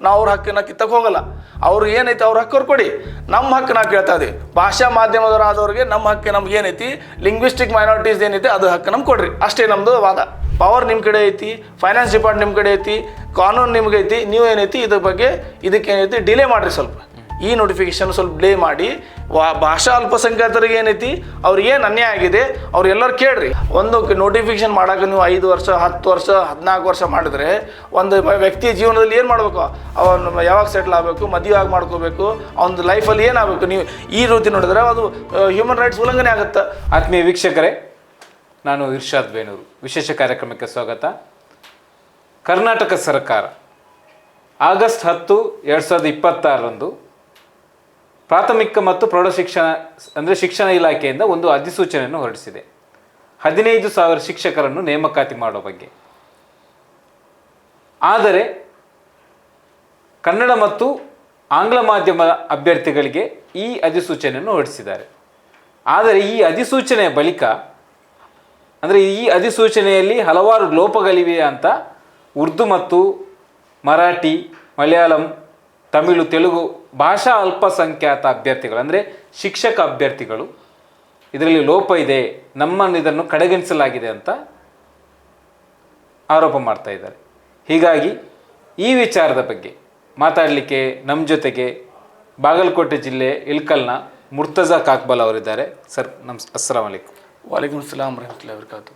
ನಾವು ಅವ್ರ ಹಕ್ಕನ್ನ ಕಿತ್ತಕ್ಕೆ ಹೋಗಲ್ಲ. ಅವ್ರು ಏನೈತಿ ಅವ್ರ ಹಕ್ಕವ್ರು ಕೊಡಿ, ನಮ್ಮ ಹಕ್ಕು ನಾವು ಕೇಳ್ತಾ ಇದೀವಿ. ಭಾಷಾ ಮಾಧ್ಯಮದವರಾದವ್ರಿಗೆ ನಮ್ಮ ಹಕ್ಕು ನಮ್ಗೆ ಏನೈತಿ, ಲಿಂಗ್ವಿಸ್ಟಿಕ್ ಮೈನಾರಿಟೀಸ್ ಏನೈತಿ ಅದು ಹಕ್ಕು ನಮ್ಗೆ ಕೊಡ್ರಿ, ಅಷ್ಟೇ ನಮ್ಮದು ವಾದ. ಪವರ್ ನಿಮ್ಮ ಕಡೆ ಐತಿ, ಫೈನಾನ್ಸ್ ಡಿಪಾರ್ಟ್ಮೆಂಟ್ ನಿಮ್ಮ ಕಡೆ ಐತಿ, ಕಾನೂನು ನಿಮ್ಗೆ ಐತಿ, ನೀವು ಏನೈತಿ ಇದ್ರ ಬಗ್ಗೆ ಇದಕ್ಕೇನೈತಿ ಡಿಲೇ ಮಾಡಿರಿ, ಸ್ವಲ್ಪ ಈ ನೋಟಿಫಿಕೇಶನ್ ಸ್ವಲ್ಪ ಡಿಲೇ ಮಾಡಿ. ಭಾಷಾ ಅಲ್ಪಸಂಖ್ಯಾತರಿಗೆ ಏನೈತಿ ಅವ್ರಿಗೆ ಏನು ಅನ್ಯಾಯ ಆಗಿದೆ ಅವ್ರೆಲ್ಲರೂ ಕೇಳ್ರಿ. ಒಂದು ನೋಟಿಫಿಕೇಶನ್ ಮಾಡೋಕೆ ನೀವು 5 ವರ್ಷ 10 ವರ್ಷ 14 ವರ್ಷ ಮಾಡಿದ್ರೆ ಒಂದು ವ್ಯಕ್ತಿಯ ಜೀವನದಲ್ಲಿ ಏನು ಮಾಡಬೇಕು, ಅವನು ಯಾವಾಗ ಸೆಟ್ಲ್ ಆಗಬೇಕು, ಮದುವೆ ಆಗಿ ಮಾಡ್ಕೋಬೇಕು, ಅವನ ಲೈಫಲ್ಲಿ ಏನಾಗಬೇಕು, ನೀವು ಈ ರೀತಿ ನೋಡಿದ್ರೆ ಅದು ಹ್ಯೂಮನ್ ರೈಟ್ಸ್ ಉಲ್ಲಂಘನೆ ಆಗುತ್ತೆ. ಆತ್ಮೀಯ ವೀಕ್ಷಕರೇ, ನಾನು ಇರ್ಷಾದ್ ಬೇನೂರು, ವಿಶೇಷ ಕಾರ್ಯಕ್ರಮಕ್ಕೆ ಸ್ವಾಗತ. ಕರ್ನಾಟಕ ಸರ್ಕಾರ ಆಗಸ್ಟ್ 10, 2026ರಂದು ಪ್ರಾಥಮಿಕ ಮತ್ತು ಪ್ರೌಢಶಿಕ್ಷಣ ಅಂದರೆ ಶಿಕ್ಷಣ ಇಲಾಖೆಯಿಂದ ಒಂದು ಅಧಿಸೂಚನೆಯನ್ನು ಹೊರಡಿಸಿದೆ. 15,000 ಶಿಕ್ಷಕರನ್ನು ನೇಮಕಾತಿ ಮಾಡೋ ಬಗ್ಗೆ. ಆದರೆ ಕನ್ನಡ ಮತ್ತು ಆಂಗ್ಲ ಮಾಧ್ಯಮ ಅಭ್ಯರ್ಥಿಗಳಿಗೆ ಈ ಅಧಿಸೂಚನೆಯನ್ನು ಹೊರಡಿಸಿದ್ದಾರೆ. ಆದರೆ ಈ ಅಧಿಸೂಚನೆಯ ಬಳಿಕ ಅಂದರೆ ಈ ಅಧಿಸೂಚನೆಯಲ್ಲಿ ಹಲವಾರು ಲೋಪಗಳಿವೆ ಅಂತ ಉರ್ದು ಮತ್ತು ಮರಾಠಿ, ಮಲಯಾಳಂ, ತಮಿಳು, ತೆಲುಗು ಭಾಷಾ ಅಲ್ಪಸಂಖ್ಯಾತ ಅಭ್ಯರ್ಥಿಗಳು ಅಂದರೆ ಶಿಕ್ಷಕ ಅಭ್ಯರ್ಥಿಗಳು ಇದರಲ್ಲಿ ಲೋಪ ಇದೆ, ನಮ್ಮನ್ನು ಇದನ್ನು ಕಡೆಗಣಿಸಲಾಗಿದೆ ಅಂತ ಆರೋಪ ಮಾಡ್ತಾ ಇದ್ದಾರೆ. ಹೀಗಾಗಿ ಈ ವಿಚಾರದ ಬಗ್ಗೆ ಮಾತಾಡಲಿಕ್ಕೆ ನಮ್ಮ ಜೊತೆಗೆ ಬಾಗಲಕೋಟೆ ಜಿಲ್ಲೆ ಇಲ್ಕಲ್ನ ಮುರ್ತಜಾ ಕಾಕ್ಬಲ್ ಅವರಿದ್ದಾರೆ. ಸರ್ ಅಸ್ಸಲಾಂ ವಲೈಕುಂ. ವಾಲೇಕುಮ್ ಸಲಾಂ ರಹಮತುಲ್ಲಾಹಿ ವಬರಕಾತು.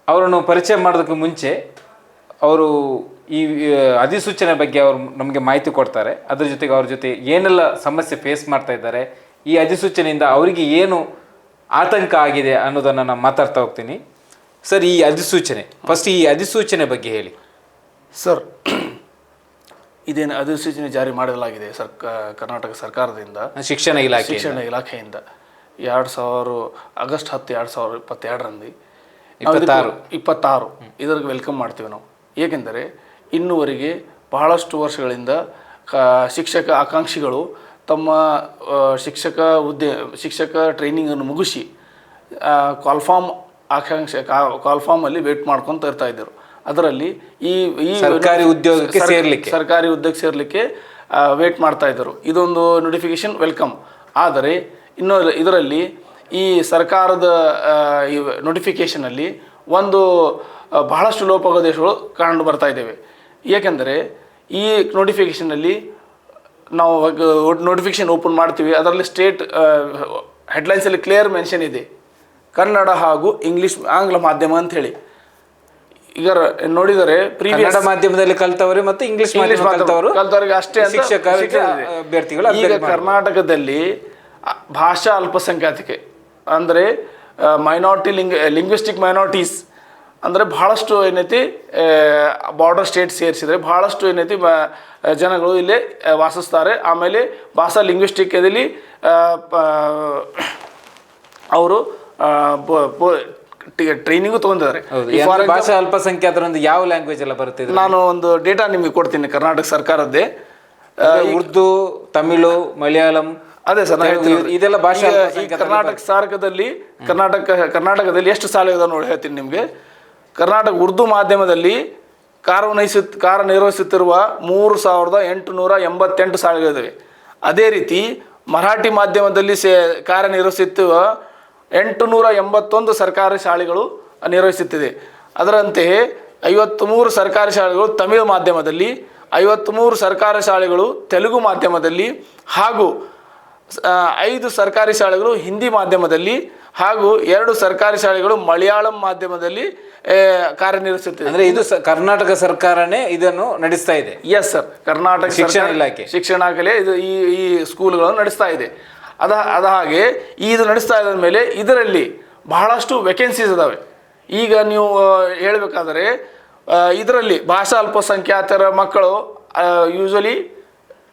ಅವರನ್ನು ಪರಿಚಯ ಮಾಡೋದಕ್ಕೆ ಮುಂಚೆ ಅವರು ಈ ಅಧಿಸೂಚನೆ ಬಗ್ಗೆ ಅವರು ನಮಗೆ ಮಾಹಿತಿ ಕೊಡ್ತಾರೆ. ಅದ್ರ ಜೊತೆಗೆ ಅವ್ರ ಜೊತೆ ಏನೆಲ್ಲ ಸಮಸ್ಯೆ ಫೇಸ್ ಮಾಡ್ತಾ ಇದ್ದಾರೆ, ಈ ಅಧಿಸೂಚನೆಯಿಂದ ಅವರಿಗೆ ಏನು ಆತಂಕ ಆಗಿದೆ ಅನ್ನೋದನ್ನು ನಾನು ಮಾತಾಡ್ತಾ ಹೋಗ್ತೀನಿ. ಸರ್, ಈ ಅಧಿಸೂಚನೆ ಫಸ್ಟ್ ಈ ಅಧಿಸೂಚನೆ ಬಗ್ಗೆ ಹೇಳಿ. ಸರ್, ಇದೇನು ಅಧಿಸೂಚನೆ ಜಾರಿ ಮಾಡಲಾಗಿದೆ ಕರ್ನಾಟಕ ಸರ್ಕಾರದಿಂದ, ಶಿಕ್ಷಣ ಇಲಾಖೆಯಿಂದ 2000 ಆಗಸ್ಟ್ 10, 2022ರಂದು 26 ಇದರಿಗೆ ವೆಲ್ಕಮ್ ಮಾಡ್ತೀವಿ ನಾವು. ಏಕೆಂದರೆ ಇನ್ನುವರೆಗೆ ಬಹಳಷ್ಟು ವರ್ಷಗಳಿಂದ ಶಿಕ್ಷಕ ಆಕಾಂಕ್ಷಿಗಳು ತಮ್ಮ ಶಿಕ್ಷಕ ಟ್ರೈನಿಂಗನ್ನು ಮುಗಿಸಿ ಕಾಲ್ಫಾರ್ಮಲ್ಲಿ ವೇಟ್ ಮಾಡ್ಕೊತ ಇರ್ತಾ ಇದ್ದರು. ಅದರಲ್ಲಿ ಈ ಸರ್ಕಾರಿ ಉದ್ಯೋಗಕ್ಕೆ ಸೇರಲಿಕ್ಕೆ ವೇಟ್ ಮಾಡ್ತಾ ಇದ್ದರು. ಇದೊಂದು ನೋಟಿಫಿಕೇಶನ್ ವೆಲ್ಕಮ್. ಆದರೆ ಇನ್ನು ಇದರಲ್ಲಿ ಈ ಸರ್ಕಾರದ ಈ ನೋಟಿಫಿಕೇಷನಲ್ಲಿ ಒಂದು ಬಹಳಷ್ಟು ಲೋಪದೋಷಗಳು ಕಂಡು ಬರ್ತಾ ಇದ್ದೇವೆ. ಏಕೆಂದರೆ ಈ ನೋಟಿಫಿಕೇಷನಲ್ಲಿ ನಾವು ನೋಟಿಫಿಕೇಷನ್ ಓಪನ್ ಮಾಡ್ತೀವಿ, ಅದರಲ್ಲಿ ಸ್ಟೇಟ್ ಹೆಡ್ಲೈನ್ಸಲ್ಲಿ ಕ್ಲಿಯರ್ ಮೆನ್ಷನ್ ಇದೆ, ಕನ್ನಡ ಹಾಗೂ ಆಂಗ್ಲ ಮಾಧ್ಯಮ ಅಂಥೇಳಿ. ಈಗ ನೋಡಿದರೆ ಕನ್ನಡ ಮಾಧ್ಯಮದಲ್ಲಿ ಕಲ್ತವರು ಮತ್ತು ಇಂಗ್ಲಿಷ್ ಕಲ್ತವರಿಗೆ ಅಷ್ಟೇ ಅಭ್ಯರ್ಥಿಗಳು. ಈಗ ಕರ್ನಾಟಕದಲ್ಲಿ ಭಾಷಾ ಅಲ್ಪಸಂಖ್ಯಾತಿಕೆ ಅಂದರೆ ಲಿಂಗ್ವಿಸ್ಟಿಕ್ ಮೈನಾರಿಟೀಸ್ ಅಂದರೆ ಬಹಳಷ್ಟು ಏನೈತಿ ಬಾರ್ಡರ್ ಸ್ಟೇಟ್ ಸೇರಿಸಿದರೆ ಬಹಳಷ್ಟು ಏನೈತಿ ಜನಗಳು ಇಲ್ಲೇ ವಾಸಿಸ್ತಾರೆ. ಆಮೇಲೆ ಭಾಷಾ ಲಿಂಗ್ವಿಸ್ಟಿಕದಲ್ಲಿ ಅವರು ಟ್ರೈನಿಂಗು ತೊಗೊಂಡಿದ್ದಾರೆ. ಭಾಷಾ ಅಲ್ಪಸಂಖ್ಯಾತರೊಂದು ಯಾವ ಲ್ಯಾಂಗ್ವೇಜ್ ಎಲ್ಲ ಬರುತ್ತೆ? ನಾನು ಒಂದು ಡೇಟಾ ನಿಮಗೆ ಕೊಡ್ತೀನಿ. ಕರ್ನಾಟಕ ಸರ್ಕಾರದ್ದೇ ಉರ್ದು, ತಮಿಳು, ಮಲಯಾಳಂ. ಅದೇ ಸರ್, ಇದೆಲ್ಲ ಭಾಷೆ. ಕರ್ನಾಟಕದಲ್ಲಿ ಎಷ್ಟು ಶಾಲೆಗಳು ನೋಡಿ ಹೇಳ್ತೀನಿ ನಿಮಗೆ. ಕರ್ನಾಟಕ ಉರ್ದು ಮಾಧ್ಯಮದಲ್ಲಿ ಕಾರ್ಯನಿರ್ವಹಿಸುತ್ತಿರುವ 3888 ಶಾಲೆಗಳಿವೆ. ಅದೇ ರೀತಿ ಮರಾಠಿ ಮಾಧ್ಯಮದಲ್ಲಿ ಕಾರ್ಯನಿರ್ವಹಿಸುತ್ತಿರುವ 881 ಸರ್ಕಾರಿ ಶಾಲೆಗಳು ನಿರ್ವಹಿಸುತ್ತಿದೆ. ಅದರಂತೆಯೇ 53 ಸರ್ಕಾರಿ ಶಾಲೆಗಳು ತಮಿಳು ಮಾಧ್ಯಮದಲ್ಲಿ, 53 ಸರ್ಕಾರಿ ಶಾಲೆಗಳು ತೆಲುಗು ಮಾಧ್ಯಮದಲ್ಲಿ, ಹಾಗೂ 5 ಸರ್ಕಾರಿ ಶಾಲೆಗಳು ಹಿಂದಿ ಮಾಧ್ಯಮದಲ್ಲಿ, ಹಾಗೂ 2 ಸರ್ಕಾರಿ ಶಾಲೆಗಳು ಮಲಯಾಳಂ ಮಾಧ್ಯಮದಲ್ಲಿ ಕಾರ್ಯನಿರ್ವಹಿಸುತ್ತಿದೆ. ಅಂದರೆ ಇದು ಕರ್ನಾಟಕ ಸರ್ಕಾರನೇ ಇದನ್ನು ನಡೆಸ್ತಾ ಇದೆ. ಎಸ್ ಸರ್, ಕರ್ನಾಟಕ ಶಿಕ್ಷಣ ಇಲಾಖೆ ಇದು ಈ ಸ್ಕೂಲ್ಗಳನ್ನು ನಡೆಸ್ತಾ ಇದೆ. ಅದ ಹಾಗೆ ಇದು ನಡೆಸ್ತಾ ಇದ್ದ ಮೇಲೆ ಇದರಲ್ಲಿ ಬಹಳಷ್ಟು ವೇಕೆನ್ಸೀಸ್ ಇದ್ದಾವೆ. ಈಗ ನೀವು ಹೇಳಬೇಕಾದ್ರೆ ಇದರಲ್ಲಿ ಭಾಷಾ ಅಲ್ಪಸಂಖ್ಯಾತರ ಮಕ್ಕಳು ಯೂಶಲಿ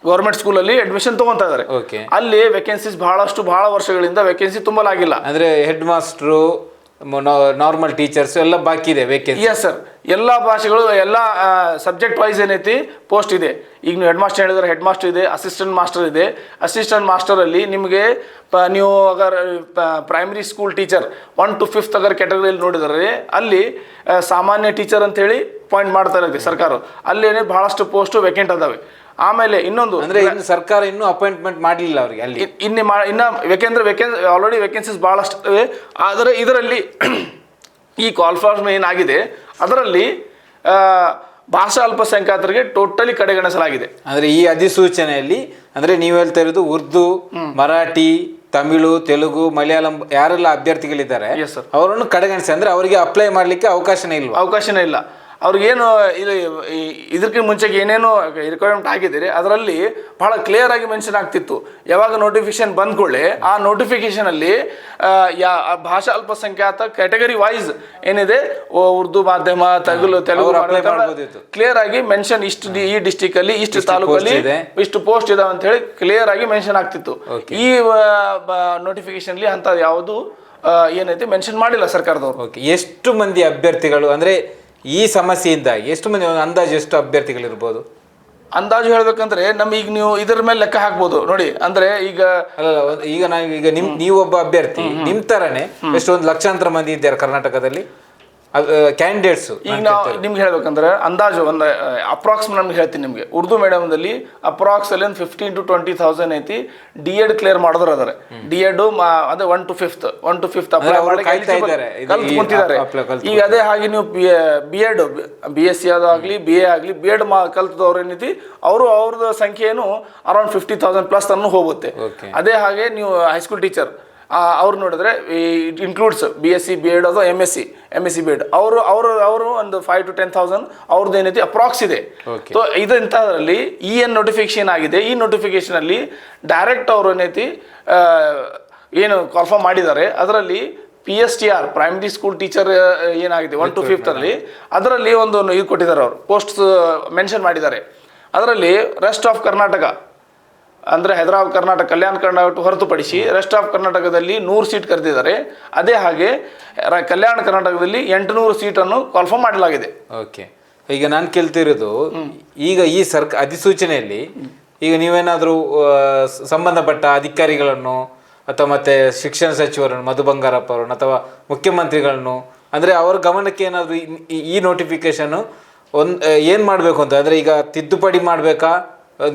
ಗೌರ್ಮೆಂಟ್ ಸ್ಕೂಲಲ್ಲಿ ಅಡ್ಮಿಷನ್ ತೊಗೊತಾ ಇದ್ದಾರೆ. ಅಲ್ಲಿ ವೇಕೆನ್ಸೀಸ್ ಬಹಳ ವರ್ಷಗಳಿಂದ ವೇಕೆನ್ಸಿ ತುಂಬಲಾಗಿಲ್ಲ. ಅಂದರೆ ಹೆಡ್ ಮಾಸ್ಟ್ರು, ನಾರ್ಮಲ್ ಟೀಚರ್ಸ್ ಎಲ್ಲ ಬಾಕಿ ಇದೆ ವೇಕೆನ್ಸಿ. ಎಸ್ ಸರ್, ಎಲ್ಲ ಭಾಷೆಗಳು ಎಲ್ಲ ಸಬ್ಜೆಕ್ಟ್ ವೈಸ್ ಏನೈತಿ ಪೋಸ್ಟ್ ಇದೆ. ಈಗ ನೀವು ಹೆಡ್ ಮಾಸ್ಟರ್ ಹೇಳಿದ್ರೆ ಹೆಡ್ ಮಾಸ್ಟರ್ ಇದೆ, ಅಸಿಸ್ಟೆಂಟ್ ಮಾಸ್ಟರ್ ಇದೆ. ಅಸಿಸ್ಟೆಂಟ್ ಮಾಸ್ಟರಲ್ಲಿ ನಿಮಗೆ ನೀವು ಅಗರ್ primary school teacher 1 to 5th ಅಗರ್ ಕ್ಯಾಟಗರಿಯಲ್ಲಿ ನೋಡಿದರೆ ಅಲ್ಲಿ ಸಾಮಾನ್ಯ ಟೀಚರ್ ಅಂತೇಳಿ ಪಾಯಿಂಟ್ ಮಾಡ್ತಾ ಇರುತ್ತೆ ಸರ್ಕಾರ. ಅಲ್ಲೇನೆ ಬಹಳಷ್ಟು ಪೋಸ್ಟು ವೇಕೆಂಟ್ ಅದಾವೆ. ಆಮೇಲೆ ಇನ್ನೊಂದು ಅಂದ್ರೆ ಸರ್ಕಾರ ಇನ್ನೂ ಅಪಾಯಿಂಟ್ಮೆಂಟ್ ಮಾಡಲಿಲ್ಲ ಅವ್ರಿಗೆ ಅಲ್ಲಿ ಇನ್ನ ಆಲ್ರೆಡಿ ವೇಕೆನ್ಸೀಸ್ ಬಹಳಷ್ಟು ಇವೆ. ಆದರೆ ಇದರಲ್ಲಿ ಈ ಕಾಲ್ಫಾರ್ಮ್ ಏನಾಗಿದೆ ಅದರಲ್ಲಿ ಭಾಷಾ ಅಲ್ಪಸಂಖ್ಯಾತರಿಗೆ ಟೋಟಲಿ ಕಡೆಗಣಿಸಲಾಗಿದೆ. ಅಂದ್ರೆ ಈ ಅಧಿಸೂಚನೆಯಲ್ಲಿ ಅಂದ್ರೆ ನೀವು ಹೇಳ್ತಾ ಇರೋದು ಉರ್ದು, ಮರಾಠಿ, ತಮಿಳು, ತೆಲುಗು, ಮಲಯಾಳಂ ಯಾರೆಲ್ಲ ಅಭ್ಯರ್ಥಿಗಳಿದ್ದಾರೆ ಅವರನ್ನು ಕಡೆಗಣಿಸಿ, ಅಂದ್ರೆ ಅವರಿಗೆ ಅಪ್ಲೈ ಮಾಡ್ಲಿಕ್ಕೆ ಅವಕಾಶನೇ ಇಲ್ಲ. ಅವ್ರಿಗೇನು ಇದಕ್ಕೆ ಮುಂಚೆಗೆ ಏನೇನು ರಿಕ್ವೈರ್ಮೆಂಟ್ ಆಗಿದ್ದೀರಿ ಅದರಲ್ಲಿ ಬಹಳ ಕ್ಲಿಯರ್ ಆಗಿ ಮೆನ್ಷನ್ ಆಗ್ತಿತ್ತು. ಯಾವಾಗ ನೋಟಿಫಿಕೇಶನ್ ಬಂದ್ಕೊಳ್ಳಿ ಆ ನೋಟಿಫಿಕೇಶನ್ ಅಲ್ಲಿ ಭಾಷಾ ಅಲ್ಪಸಂಖ್ಯಾತ ಕ್ಯಾಟಗರಿ ವೈಸ್ ಏನಿದೆ ಉರ್ದು ಮಾಧ್ಯಮ, ತೆಲುಗು ಕ್ಲಿಯರ್ ಆಗಿ ಮೆನ್ಷನ್ ಇಷ್ಟು ಈ ಡಿಸ್ಟಿಕ್ ಅಲ್ಲಿ ಇಷ್ಟು ತಾಲೂಕಲ್ಲಿ ಇಷ್ಟು ಪೋಸ್ಟ್ ಇದಾವೆ ಅಂತ ಹೇಳಿ ಕ್ಲಿಯರ್ ಆಗಿ ಮೆನ್ಷನ್ ಆಗ್ತಿತ್ತು. ಈ ನೋಟಿಫಿಕೇಶನ್ ಅಲ್ಲಿ ಅಂತ ಯಾವುದು ಏನೈತಿ ಮೆನ್ಷನ್ ಮಾಡಿಲ್ಲ ಸರ್ಕಾರದವರು. ಎಷ್ಟು ಮಂದಿ ಅಭ್ಯರ್ಥಿಗಳು ಅಂದ್ರೆ ಈ ಸಮಸ್ಯೆಯಿಂದ ಎಷ್ಟು ಮಂದಿ ಅಂದಾಜು ಎಷ್ಟು ಅಭ್ಯರ್ಥಿಗಳಿರ್ಬೋದು? ಅಂದಾಜು ಹೇಳ್ಬೇಕಂದ್ರೆ ಈಗ ನೀವು ಇದರ ಮೇಲೆ ಲೆಕ್ಕ ಹಾಕ್ಬೋದು ನೋಡಿ. ಅಂದ್ರೆ ಈಗ ನೀವು ಒಬ್ಬ ಅಭ್ಯರ್ಥಿ, ನಿಮ್ ತರನೇ ಎಷ್ಟೊಂದು ಲಕ್ಷಾಂತರ ಮಂದಿ ಇದ್ದಾರೆ ಕರ್ನಾಟಕದಲ್ಲಿ ಕ್ಯಾಂಡಿಡೇಟ್ಸ್. ಈಗ ನಾವು ನಿಮ್ಗೆ ಹೇಳ್ಬೇಕಂದ್ರೆ ಅಂದಾಜು ಒಂದು ಅಪ್ರಾಕ್ಸ್ ನಮ್ಗೆ ಹೇಳ್ತೀನಿ ನಿಮ್ಗೆ. ಉರ್ದು ಮೀಡಿಯಂದಲ್ಲಿ ಅಪ್ರಾಕ್ಸ್ ಅಲ್ಲಿ ಒಂದು 15 to 20,000 ಐತಿ ಡಿ.ಎಡ್ ಕ್ಲಿಯರ್ ಮಾಡಿದ್ರು ಅದಾರೆ. ಡಿ.ಎಡ್ ಅದೇ 1 to 5th ಅಪ್ಲೈ ಮಾಡಿ ಕಲ್ತು ಕುಂತಿದ್ದಾರೆ. ಈಗ ಅದೇ ಹಾಗೆ ನೀವು ಬಿ.ಎಡ್ BSc ಅದಾಗ್ಲಿ BA ಆಗ್ಲಿ B.Ed ಕಲ್ತದವ್ರು ಏನೈತಿ ಅವ್ರದ್ದು ಸಂಖ್ಯೆ ಏನು ಅರೌಂಡ್ 50,000 ಪ್ಲಸ್ ಅನ್ನು ಹೋಗುತ್ತೆ. ಅದೇ ಹಾಗೆ ನೀವು ಹೈಸ್ಕೂಲ್ ಟೀಚರ್ ಅವ್ರು ನೋಡಿದ್ರೆ ಇಟ್ ಇನ್ಕ್ಲೂಡ್ಸ್ BSc B.Ed ಅದು MSc B.Ed ಅವರು ಒಂದು 5 to 10,000 ಅವ್ರದ್ದು ಏನೈತಿ ಅಪ್ರಾಕ್ಸ್ ಇದೆ. ಸೊ ಇಂಥದ್ರಲ್ಲಿ ಏನು ನೋಟಿಫಿಕೇಶನ್ ಆಗಿದೆ, ಈ ನೋಟಿಫಿಕೇಶನ್ ಅಲ್ಲಿ ಡೈರೆಕ್ಟ್ ಅವರು ಏನೈತಿ ಏನು ಕಾಲ್ಫಾರ್ಮ್ ಮಾಡಿದ್ದಾರೆ ಅದರಲ್ಲಿ PSTR ಪ್ರೈಮರಿ ಸ್ಕೂಲ್ ಟೀಚರ್ ಏನಾಗಿದೆ 1 to 5th ಅಲ್ಲಿ ಅದರಲ್ಲಿ ಒಂದು ಇದು ಕೊಟ್ಟಿದ್ದಾರೆ. ಅವರು ಪೋಸ್ಟ್ ಮೆನ್ಷನ್ ಮಾಡಿದ್ದಾರೆ. ಅದರಲ್ಲಿ ರೆಸ್ಟ್ ಆಫ್ ಕರ್ನಾಟಕ ಅಂದರೆ ಹೈದರಾಬಾದ್ ಕರ್ನಾಟಕ, ಕಲ್ಯಾಣ ಕರ್ನಾಟಕ ಹೊರತುಪಡಿಸಿ ರೆಸ್ಟ್ ಆಫ್ ಕರ್ನಾಟಕದಲ್ಲಿ 100 ಸೀಟ್ ಕರೆದಿದ್ದಾರೆ. ಅದೇ ಹಾಗೆ ಕಲ್ಯಾಣ ಕರ್ನಾಟಕದಲ್ಲಿ 800 ಸೀಟನ್ನು ಕಾಲ್ಫಾರ್ಮ್ ಮಾಡಲಾಗಿದೆ. ಓಕೆ, ಈಗ ನಾನು ಕೇಳ್ತಿರೋದು ಈಗ ಈ ಅಧಿಸೂಚನೆಯಲ್ಲಿ ಈಗ ನೀವೇನಾದರೂ ಸಂಬಂಧಪಟ್ಟ ಅಧಿಕಾರಿಗಳನ್ನು ಅಥವಾ ಮತ್ತೆ ಶಿಕ್ಷಣ ಸಚಿವರನ್ನು ಮಧು ಬಂಗಾರಪ್ಪ ಅವರನ್ನು ಅಥವಾ ಮುಖ್ಯಮಂತ್ರಿಗಳನ್ನು ಅಂದರೆ ಅವರ ಗಮನಕ್ಕೆ ಏನಾದರೂ ಈ ನೋಟಿಫಿಕೇಶನ್ ಏನು ಮಾಡಬೇಕು ಅಂತ ಅಂದರೆ ಈಗ ತಿದ್ದುಪಡಿ ಮಾಡಬೇಕಾ,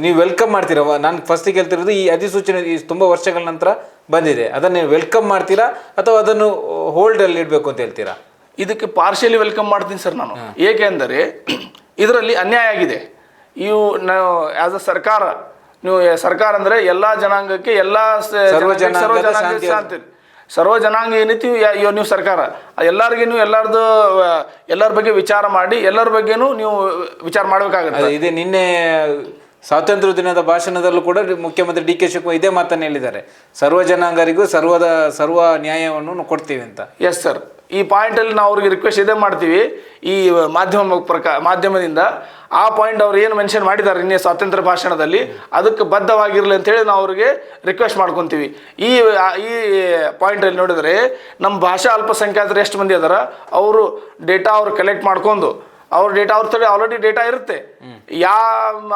ನೀವು ವೆಲ್ಕಮ್ ಮಾಡ್ತೀರಾ? ನಾನು ಫಸ್ಟಿಗೆ ಹೇಳ್ತಿರೋದು ಈ ಅಧಿಸೂಚನೆ ತುಂಬ ವರ್ಷಗಳ ನಂತರ ಬಂದಿದೆ, ಅದನ್ನು ನೀವು ವೆಲ್ಕಮ್ ಮಾಡ್ತೀರಾ ಅಥವಾ ಅದನ್ನು ಹೋಲ್ಡಲ್ಲಿ ಇಡಬೇಕು ಅಂತ ಹೇಳ್ತೀರಾ? ಇದಕ್ಕೆ ಪಾರ್ಷಿಯಲಿ ವೆಲ್ಕಮ್ ಮಾಡ್ತೀನಿ ಸರ್ ನಾನು. ಏಕೆಂದರೆ ಇದರಲ್ಲಿ ಅನ್ಯಾಯ ಆಗಿದೆ. ನಾವು ಆಸ್ ಅ ಸರ್ಕಾರ, ನೀವು ಸರ್ಕಾರ ಅಂದರೆ ಎಲ್ಲ ಜನಾಂಗಕ್ಕೆ ಎಲ್ಲ ಸರ್ವ ಜನಾಂಗ ಏನೈತಿ ನೀವು ಸರ್ಕಾರ ಎಲ್ಲರಿಗೂ ನೀವು ಎಲ್ಲರ ಬಗ್ಗೆ ವಿಚಾರ ಮಾಡಿ ಎಲ್ಲರ ಬಗ್ಗೆನೂ ನೀವು ವಿಚಾರ ಮಾಡಬೇಕಾಗುತ್ತೆ. ಇದೆ ನಿನ್ನೆ ಸ್ವಾತಂತ್ರ್ಯ ದಿನದ ಭಾಷಣದಲ್ಲೂ ಕೂಡ ಮುಖ್ಯಮಂತ್ರಿ DK ಶಿವಕುಮಾರ್ ಇದೇ ಮಾತನ್ನು ಹೇಳಿದ್ದಾರೆ, ಸರ್ವ ಜನಾಂಗರಿಗೂ ಸರ್ವ ನ್ಯಾಯವನ್ನು ಕೊಡ್ತೀವಿ ಅಂತ. ಎಸ್ ಸರ್, ಈ ಪಾಯಿಂಟಲ್ಲಿ ನಾವು ಅವ್ರಿಗೆ ರಿಕ್ವೆಸ್ಟ್ ಇದೇ ಮಾಡ್ತೀವಿ. ಈ ಮಾಧ್ಯಮದಿಂದ ಆ ಪಾಯಿಂಟ್ ಅವ್ರು ಏನು ಮೆನ್ಷನ್ ಮಾಡಿದ್ದಾರೆ ನಿನ್ನೆ ಸ್ವಾತಂತ್ರ್ಯ ಭಾಷಣದಲ್ಲಿ ಅದಕ್ಕೆ ಬದ್ಧವಾಗಿರಲಿ ಅಂತೇಳಿ ನಾವು ಅವ್ರಿಗೆ ರಿಕ್ವೆಸ್ಟ್ ಮಾಡ್ಕೊತೀವಿ. ಈ ಪಾಯಿಂಟಲ್ಲಿ ನೋಡಿದರೆ ನಮ್ಮ ಭಾಷಾ ಅಲ್ಪಸಂಖ್ಯಾತರು ಎಷ್ಟು ಮಂದಿ ಅದಾರ ಅವರು ಡೇಟಾ ಅವ್ರು ಕಲೆಕ್ಟ್ ಮಾಡ್ಕೊಂಡು ಅವ್ರ ಡೇಟಾ ಅವ್ರ ತಡೆ ಆಲ್ರೆಡಿ ಡೇಟಾ ಇರುತ್ತೆ.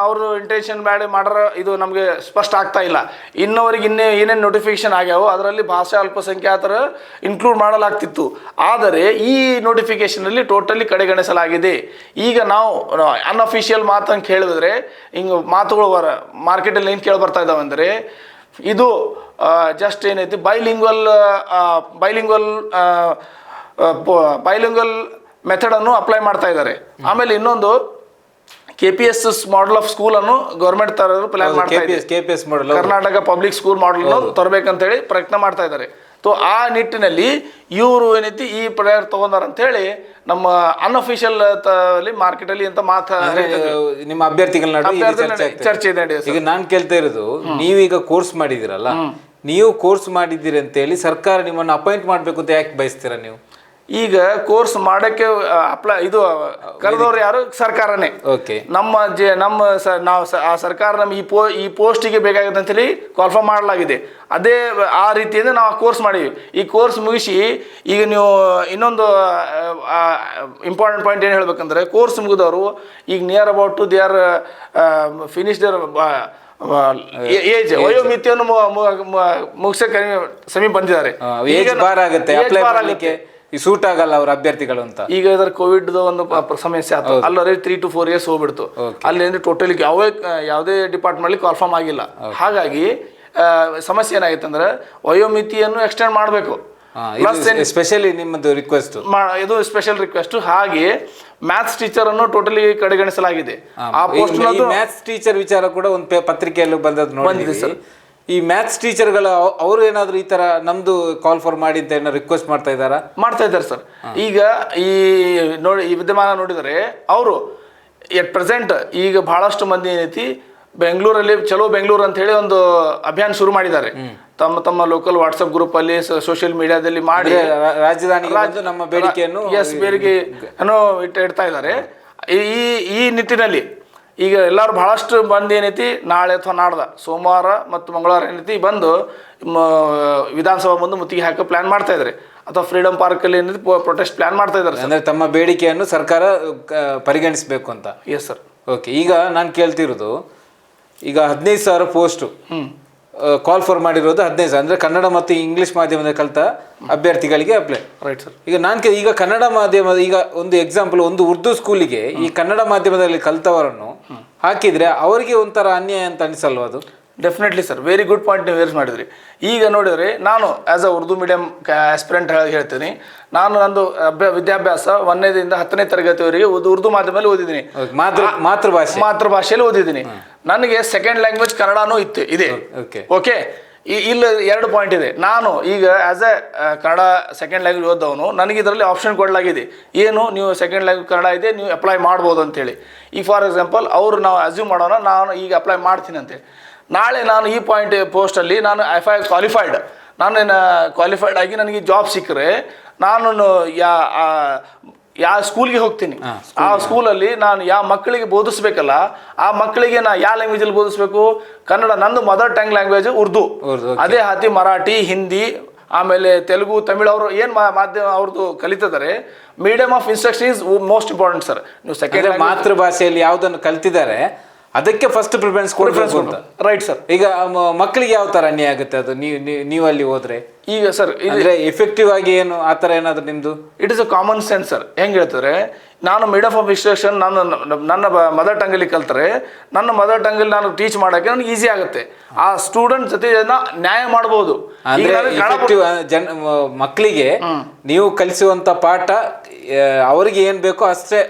ಅವರು ಇಂಟೆನ್ಷನ್ ಮಾಡ್ಯಾರ ಇದು ನಮಗೆ ಸ್ಪಷ್ಟ ಆಗ್ತಾ ಇಲ್ಲ. ಇನ್ನವರಿಗೆ ಏನೇನು ನೋಟಿಫಿಕೇಶನ್ ಆಗ್ಯಾವೋ ಅದರಲ್ಲಿ ಭಾಷಾ ಅಲ್ಪಸಂಖ್ಯಾತರ ಇನ್ಕ್ಲೂಡ್ ಮಾಡಲಾಗ್ತಿತ್ತು. ಆದರೆ ಈ ನೋಟಿಫಿಕೇಶನಲ್ಲಿ ಟೋಟಲಿ ಕಡೆಗಣಿಸಲಾಗಿದೆ. ಈಗ ನಾವು ಅನ್ಅಫಿಷಿಯಲ್ ಮಾತು ಅಂತ ಹೇಳಿದ್ರೆ ಹಿಂಗೆ ಮಾತುಗಳು ಮಾರ್ಕೆಟಲ್ಲಿ ಏನು ಕೇಳಿ ಬರ್ತಾ ಇದ್ದಾವೆ ಅಂದರೆ ಇದು ಜಸ್ಟ್ ಏನೈತಿ ಬೈಲಿಂಗ್ವಲ್ ಮೆಥಡನ್ನು ಅಪ್ಲೈ ಮಾಡ್ತಾ ಇದ್ದಾರೆ. ಆಮೇಲೆ ಇನ್ನೊಂದು KPS ಮಾಡೆಲ್ ಆಫ್ ಸ್ಕೂಲ್ ಅನ್ನು ಗೌರ್ಮೆಂಟ್ ತರೋದು ಪ್ಲಾನ್ ಮಾಡ್ತಾ ಇದ್ದಾರೆ. ಕರ್ನಾಟಕ ಪಬ್ಲಿಕ್ ಸ್ಕೂಲ್ ಮಾಡೆಲ್ ತರಬೇಕಂತೇಳಿ ಪ್ರಯತ್ನ ಮಾಡ್ತಾ ಇದ್ದಾರೆ. ಸೊ ಆ ನಿಟ್ಟಿನಲ್ಲಿ ಇವರು ಏನೈತಿ ಈ ಪ್ಲೇಯರ್ ತಗೊಂಡಾರ ಅಂತೇಳಿ ನಮ್ಮ ಅನ್ಅಫಿಷಿಯಲ್ ಮಾರ್ಕೆಟಲ್ಲಿ ಅಂತ ನಿಮ್ಮ ಅಭ್ಯರ್ಥಿಗಳ ಚರ್ಚೆ ಇದೆ. ಈಗ ನಾನು ಕೇಳ್ತಾ ಇರೋದು, ನೀವೀಗ ಕೋರ್ಸ್ ಮಾಡಿದಿರಲ್ಲ, ನೀವು ಕೋರ್ಸ್ ಮಾಡಿದ್ದೀರಿ ಅಂತೇಳಿ ಸರ್ಕಾರ ನಿಮ್ಮನ್ನು ಅಪಾಯಿಂಟ್ ಮಾಡಬೇಕು ಅಂತ ಯಾಕೆ ಬಯಸ್ತೀರಾ ನೀವು? ಈಗ ಕೋರ್ಸ್ ಮಾಡಕ್ಕೆ ಅಪ್ಲೈ ಇದು ಕರೆದವ್ರು ಯಾರು? ಸರ್ಕಾರನೇ. ಓಕೆ. ನಾವು ಆ ಸರ್ಕಾರ ನಮ್ಗೆ ಈ ಪೋಸ್ಟಿಗೆ ಬೇಕಾಗುತ್ತೆ ಅಂತೇಳಿ ಕಾಲ್ಫಾರ್ಮ್ ಮಾಡಲಾಗಿದೆ. ಅದೇ ಆ ರೀತಿಯಿಂದ ನಾವು ಕೋರ್ಸ್ ಮಾಡೀವಿ. ಈ ಕೋರ್ಸ್ ಮುಗಿಸಿ ಈಗ ನೀವು ಇನ್ನೊಂದು ಇಂಪಾರ್ಟೆಂಟ್ ಪಾಯಿಂಟ್ ಏನು ಹೇಳ್ಬೇಕಂದ್ರೆ, ಕೋರ್ಸ್ ಮುಗಿದವರು ಈಗ near about they are finish their age, ವಯೋಮಿತಿಯನ್ನು ಮುಗಿಸಕ್ಕೆ ಸಮೀಪ ಬಂದಿದ್ದಾರೆ. ಬಾರ್ ಆಗುತ್ತೆ, ಅಪ್ಲೈ ಮಾಡಲಿಕ್ಕೆ ಸೂಟ್ ಆಗಲ್ಲ ಅವ್ರ ಅಭ್ಯರ್ಥಿಗಳು ಅಂತ. ಈಗ ಇದರ ಕೋವಿಡ್ ಒಂದು ಸಮಸ್ಯೆ ಆಯ್ತು, ಅಲ್ಲವರೆ 3 to 4 years ಹೋಗ್ಬಿಡ್ತು. ಅಲ್ಲಿ ಅಂದ್ರೆ ಟೋಟಲಿ ಯಾವುದೇ ಡಿಪಾರ್ಟ್ಮೆಂಟ್ ಕಾಲ್ಫಾರ್ಮ್ ಆಗಿಲ್ಲ. ಹಾಗಾಗಿ ಸಮಸ್ಯೆ ಏನಾಗಿತ್ತು ಅಂದ್ರೆ ವಯೋಮಿತಿಯನ್ನು ಎಕ್ಸ್ಟೆಂಡ್ ಮಾಡಬೇಕು. ಸ್ಪೆಷಲಿ ನಿಮ್ಮದು ರಿಕ್ವೆಸ್ಟ್, ಇದು ಸ್ಪೆಷಲ್ ರಿಕ್ವೆಸ್ಟ್. ಹಾಗೆ ಮ್ಯಾಥ್ಸ್ ಟೀಚರ್ ಅನ್ನು ಟೋಟಲಿ ಕಡೆಗಣಿಸಲಾಗಿದೆ. ಆ ಪೋಸ್ಟ್ ಮ್ಯಾಥ್ಸ್ ಟೀಚರ್ ವಿಚಾರ ಕೂಡ ಒಂದು ಪತ್ರಿಕೆಯಲ್ಲೂ ಬಂದದ್ದು ನೋಡಿದೆ ಸರ್. ಈ ಮ್ಯಾಥ್ಸ್ ಟೀಚರ್ಗಳು ಅವರು ಏನಾದ್ರು ಈ ತರ ನಮ್ದು ಕಾಲ್ ಫಾರ್ ಮಾಡಿ ಅಂತ ಏನೋ ರಿಕ್ವೆಸ್ಟ್ ಮಾಡ್ತಾ ಇದ್ದಾರೆ ಸರ್. ಈಗ ಈ ವಿದ್ಯಮಾನ ನೋಡಿದರೆ ಅವರು ಎಟ್ ಪ್ರೆಸೆಂಟ್ ಈಗ ಬಹಳಷ್ಟು ಮಂದಿ ಏನೈತಿ ಬೆಂಗಳೂರಲ್ಲಿ ಚಲೋ ಬೆಂಗಳೂರು ಅಂತ ಹೇಳಿ ಒಂದು ಅಭಿಯಾನ ಶುರು ಮಾಡಿದ್ದಾರೆ. ತಮ್ಮ ಲೋಕಲ್ ವಾಟ್ಸಪ್ ಗ್ರೂಪ್ ಅಲ್ಲಿ ಸೋಷಿಯಲ್ ಮೀಡಿಯಾದಲ್ಲಿ ಮಾಡಿ ರಾಜಧಾನಿ ನಮ್ಮ ಬೇಡಿಕೆಯನ್ನು ಬೇಡಿಕೆಯನ್ನು ಇಡ್ತಾ ಇದ್ದಾರೆ. ಈ ನಿಟ್ಟಿನಲ್ಲಿ ಈಗ ಎಲ್ಲರೂ ಬಹಳಷ್ಟು ಮಂದಿ ಏನೈತಿ ನಾಳೆ ಅಥವಾ ನಾಡ್ದ ಸೋಮವಾರ ಮತ್ತು ಮಂಗಳವಾರ ಏನೈತಿ ಬಂದು ವಿಧಾನಸಭಾ ಮುಂದೆ ಮುತ್ತಿಗೆ ಹಾಕೋ ಪ್ಲಾನ್ ಮಾಡ್ತಾ ಇದ್ದಾರೆ, ಅಥವಾ ಫ್ರೀಡಮ್ ಪಾರ್ಕ್ ಅಲ್ಲಿ ಏನೈತಿ ಪ್ರೊಟೆಸ್ಟ್ ಪ್ಲಾನ್ ಮಾಡ್ತಾ ಇದ್ದಾರೆ. ಅಂದ್ರೆ ತಮ್ಮ ಬೇಡಿಕೆಯನ್ನು ಸರ್ಕಾರ ಪರಿಗಣಿಸಬೇಕು ಅಂತ. Yes sir. ಓಕೆ. ಈಗ ನಾನು ಕೇಳ್ತಿರೋದು, ಈಗ 15,000 ಪೋಸ್ಟು ಕಾಲ್ ಫಾರ್ ಮಾಡಿರೋದು 15,000 ಅಂದ್ರೆ ಕನ್ನಡ ಮತ್ತು ಇಂಗ್ಲಿಷ್ ಮಾಧ್ಯಮದಲ್ಲಿ ಕಲಿತ ಅಭ್ಯರ್ಥಿಗಳಿಗೆ ಅಪ್ಲೈ. Right sir. ಈಗ ಈಗ ಕನ್ನಡ ಮಾಧ್ಯಮದ ಈಗ ಒಂದು ಎಕ್ಸಾಂಪಲ್, ಒಂದು ಉರ್ದು ಸ್ಕೂಲಿಗೆ ಈ ಕನ್ನಡ ಮಾಧ್ಯಮದಲ್ಲಿ ಕಲಿತವರನ್ನು ಹಾಕಿದ್ರೆ ಅವರಿಗೆ ಒಂಥರ ಅನ್ಯಾಯ ಅಂತ ಅನಿಸಲ್ವ ಅದು? Definitely sir, very good point ನೀವು ರೇಸ್ ಮಾಡಿದ್ರಿ. ಈಗ ನೋಡಿದ್ರೆ ನಾನು as a Urdu medium aspirant ಹೇಳ್ತೀನಿ. ನಾನು ನಂದು ವಿದ್ಯಾಭ್ಯಾಸ 1ನೇದಿಂದ 10ನೇ ತರಗತಿವರೆಗೆ ಉರ್ದು ಮಾಧ್ಯಮದಲ್ಲಿ ಓದಿದ್ದೀನಿ, ಮಾತೃಭಾಷೆಯಲ್ಲಿ ಓದಿದ್ದೀನಿ. ನನಗೆ ಸೆಕೆಂಡ್ ಲ್ಯಾಂಗ್ವೇಜ್ ಕನ್ನಡನೂ ಇದೆ. ಓಕೆ. ಇಲ್ಲಿ 2 ಪಾಯಿಂಟ್ ಇದೆ. ನಾನು ಈಗ as a Kannada second language ಓದವನು, ನನಗೆ ಇದರಲ್ಲಿ ಆಪ್ಷನ್ ಕೊಡಲಾಗಿದೆ. ಏನು, ನೀವು ಸೆಕೆಂಡ್ ಲ್ಯಾಂಗ್ವೇಜ್ ಕನ್ನಡ ಇದೆ, ನೀವು ಅಪ್ಲೈ ಮಾಡ್ಬೋದು ಅಂತೇಳಿ. ಈಗ ಫಾರ್ ಎಕ್ಸಾಂಪಲ್ ನಾವು ಅಸ್ಯೂಮ್ ಮಾಡೋಣ, ನಾನು ಈಗ ಅಪ್ಲೈ ಮಾಡ್ತೀನಿ ಅಂತೇಳಿ. ನಾಳೆ ನಾನು ಈ ಪೋಸ್ಟಲ್ಲಿ ನಾನು ಕ್ವಾಲಿಫೈಡ್, ಕ್ವಾಲಿಫೈಡ್ ಆಗಿ ನನಗೆ ಜಾಬ್ ಸಿಕ್ಕರೆ ನಾನು ಯಾವ ಸ್ಕೂಲ್ಗೆ ಹೋಗ್ತೀನಿ, ಆ ಸ್ಕೂಲಲ್ಲಿ ನಾನು ಯಾವ ಮಕ್ಕಳಿಗೆ ಬೋಧಿಸ್ಬೇಕಲ್ಲ, ಆ ಮಕ್ಕಳಿಗೆ ನಾ ಯಾವ ಲ್ಯಾಂಗ್ವೇಜಲ್ಲಿ ಬೋಧಿಸ್ಬೇಕು? ಕನ್ನಡ. ನಂದು ಮದರ್ ಟಂಗ್ ಲ್ಯಾಂಗ್ವೇಜ್ ಉರ್ದು. ಅದೇ ಹಾತಿ ಮರಾಠಿ, ಹಿಂದಿ, ಆಮೇಲೆ ತೆಲುಗು, ತಮಿಳು ಅವರು ಏನು ಮಾಧ್ಯಮ ಅವ್ರದ್ದು ಕಲಿತಿದ್ದಾರೆ. Medium of instruction is most important sir. ನೀವು ಸೆಕೆಂಡ್ ಮಾತೃಭಾಷೆಯಲ್ಲಿ ಯಾವುದನ್ನು ಕಲ್ತಿದ್ದಾರೆ ಅದಕ್ಕೆ ಫಸ್ಟ್ ಪ್ರಿಫರೆನ್ಸ್ ಕೊಡಬೇಕು ಅಂತ. Right sir. ಈಗ ಮಕ್ಕಳಿಗೆ ಯಾವ ತರ ಅನ್ಯಾಯ ಆಗುತ್ತೆ ಅದು ನೀವು ಅಲ್ಲಿ ಹೋದ್ರೆ? ಈಗ ಸರ್ ಅಂದ್ರೆ ಎಫೆಕ್ಟಿವ್ ಆಗಿ ಏನು ಆ ಥರ ಏನಾದ್ರು ನಿಮ್ದು? It is a common sense sir. ಹೆಂಗೆ ಹೇಳ್ತಾರೆ, ನಾನು ಮೀಡಿಯಮ್ ಆಫ್ ಇನ್ಸ್ಟ್ರಕ್ಷನ್ ನನ್ನ ಮದರ್ ಟಂಗಲ್ಲಿ ಕಲ್ತಾರೆ, ನನ್ನ ಮದರ್ ಟಂಗಲ್ಲಿ ನಾನು ಟೀಚ್ ಮಾಡೋಕ್ಕೆ ನನಗೆ ಈಸಿ ಆಗುತ್ತೆ. ಆ ಸ್ಟೂಡೆಂಟ್ ಜೊತೆ ನ್ಯಾಯ ಮಾಡ್ಬೋದು. ಮಕ್ಕಳಿಗೆ ನೀವು ಕಲಿಸುವಂತ ಪಾಠ ಅವರಿಗೆ ಏನ್ ಬೇಕೋ ಅಷ್ಟೇ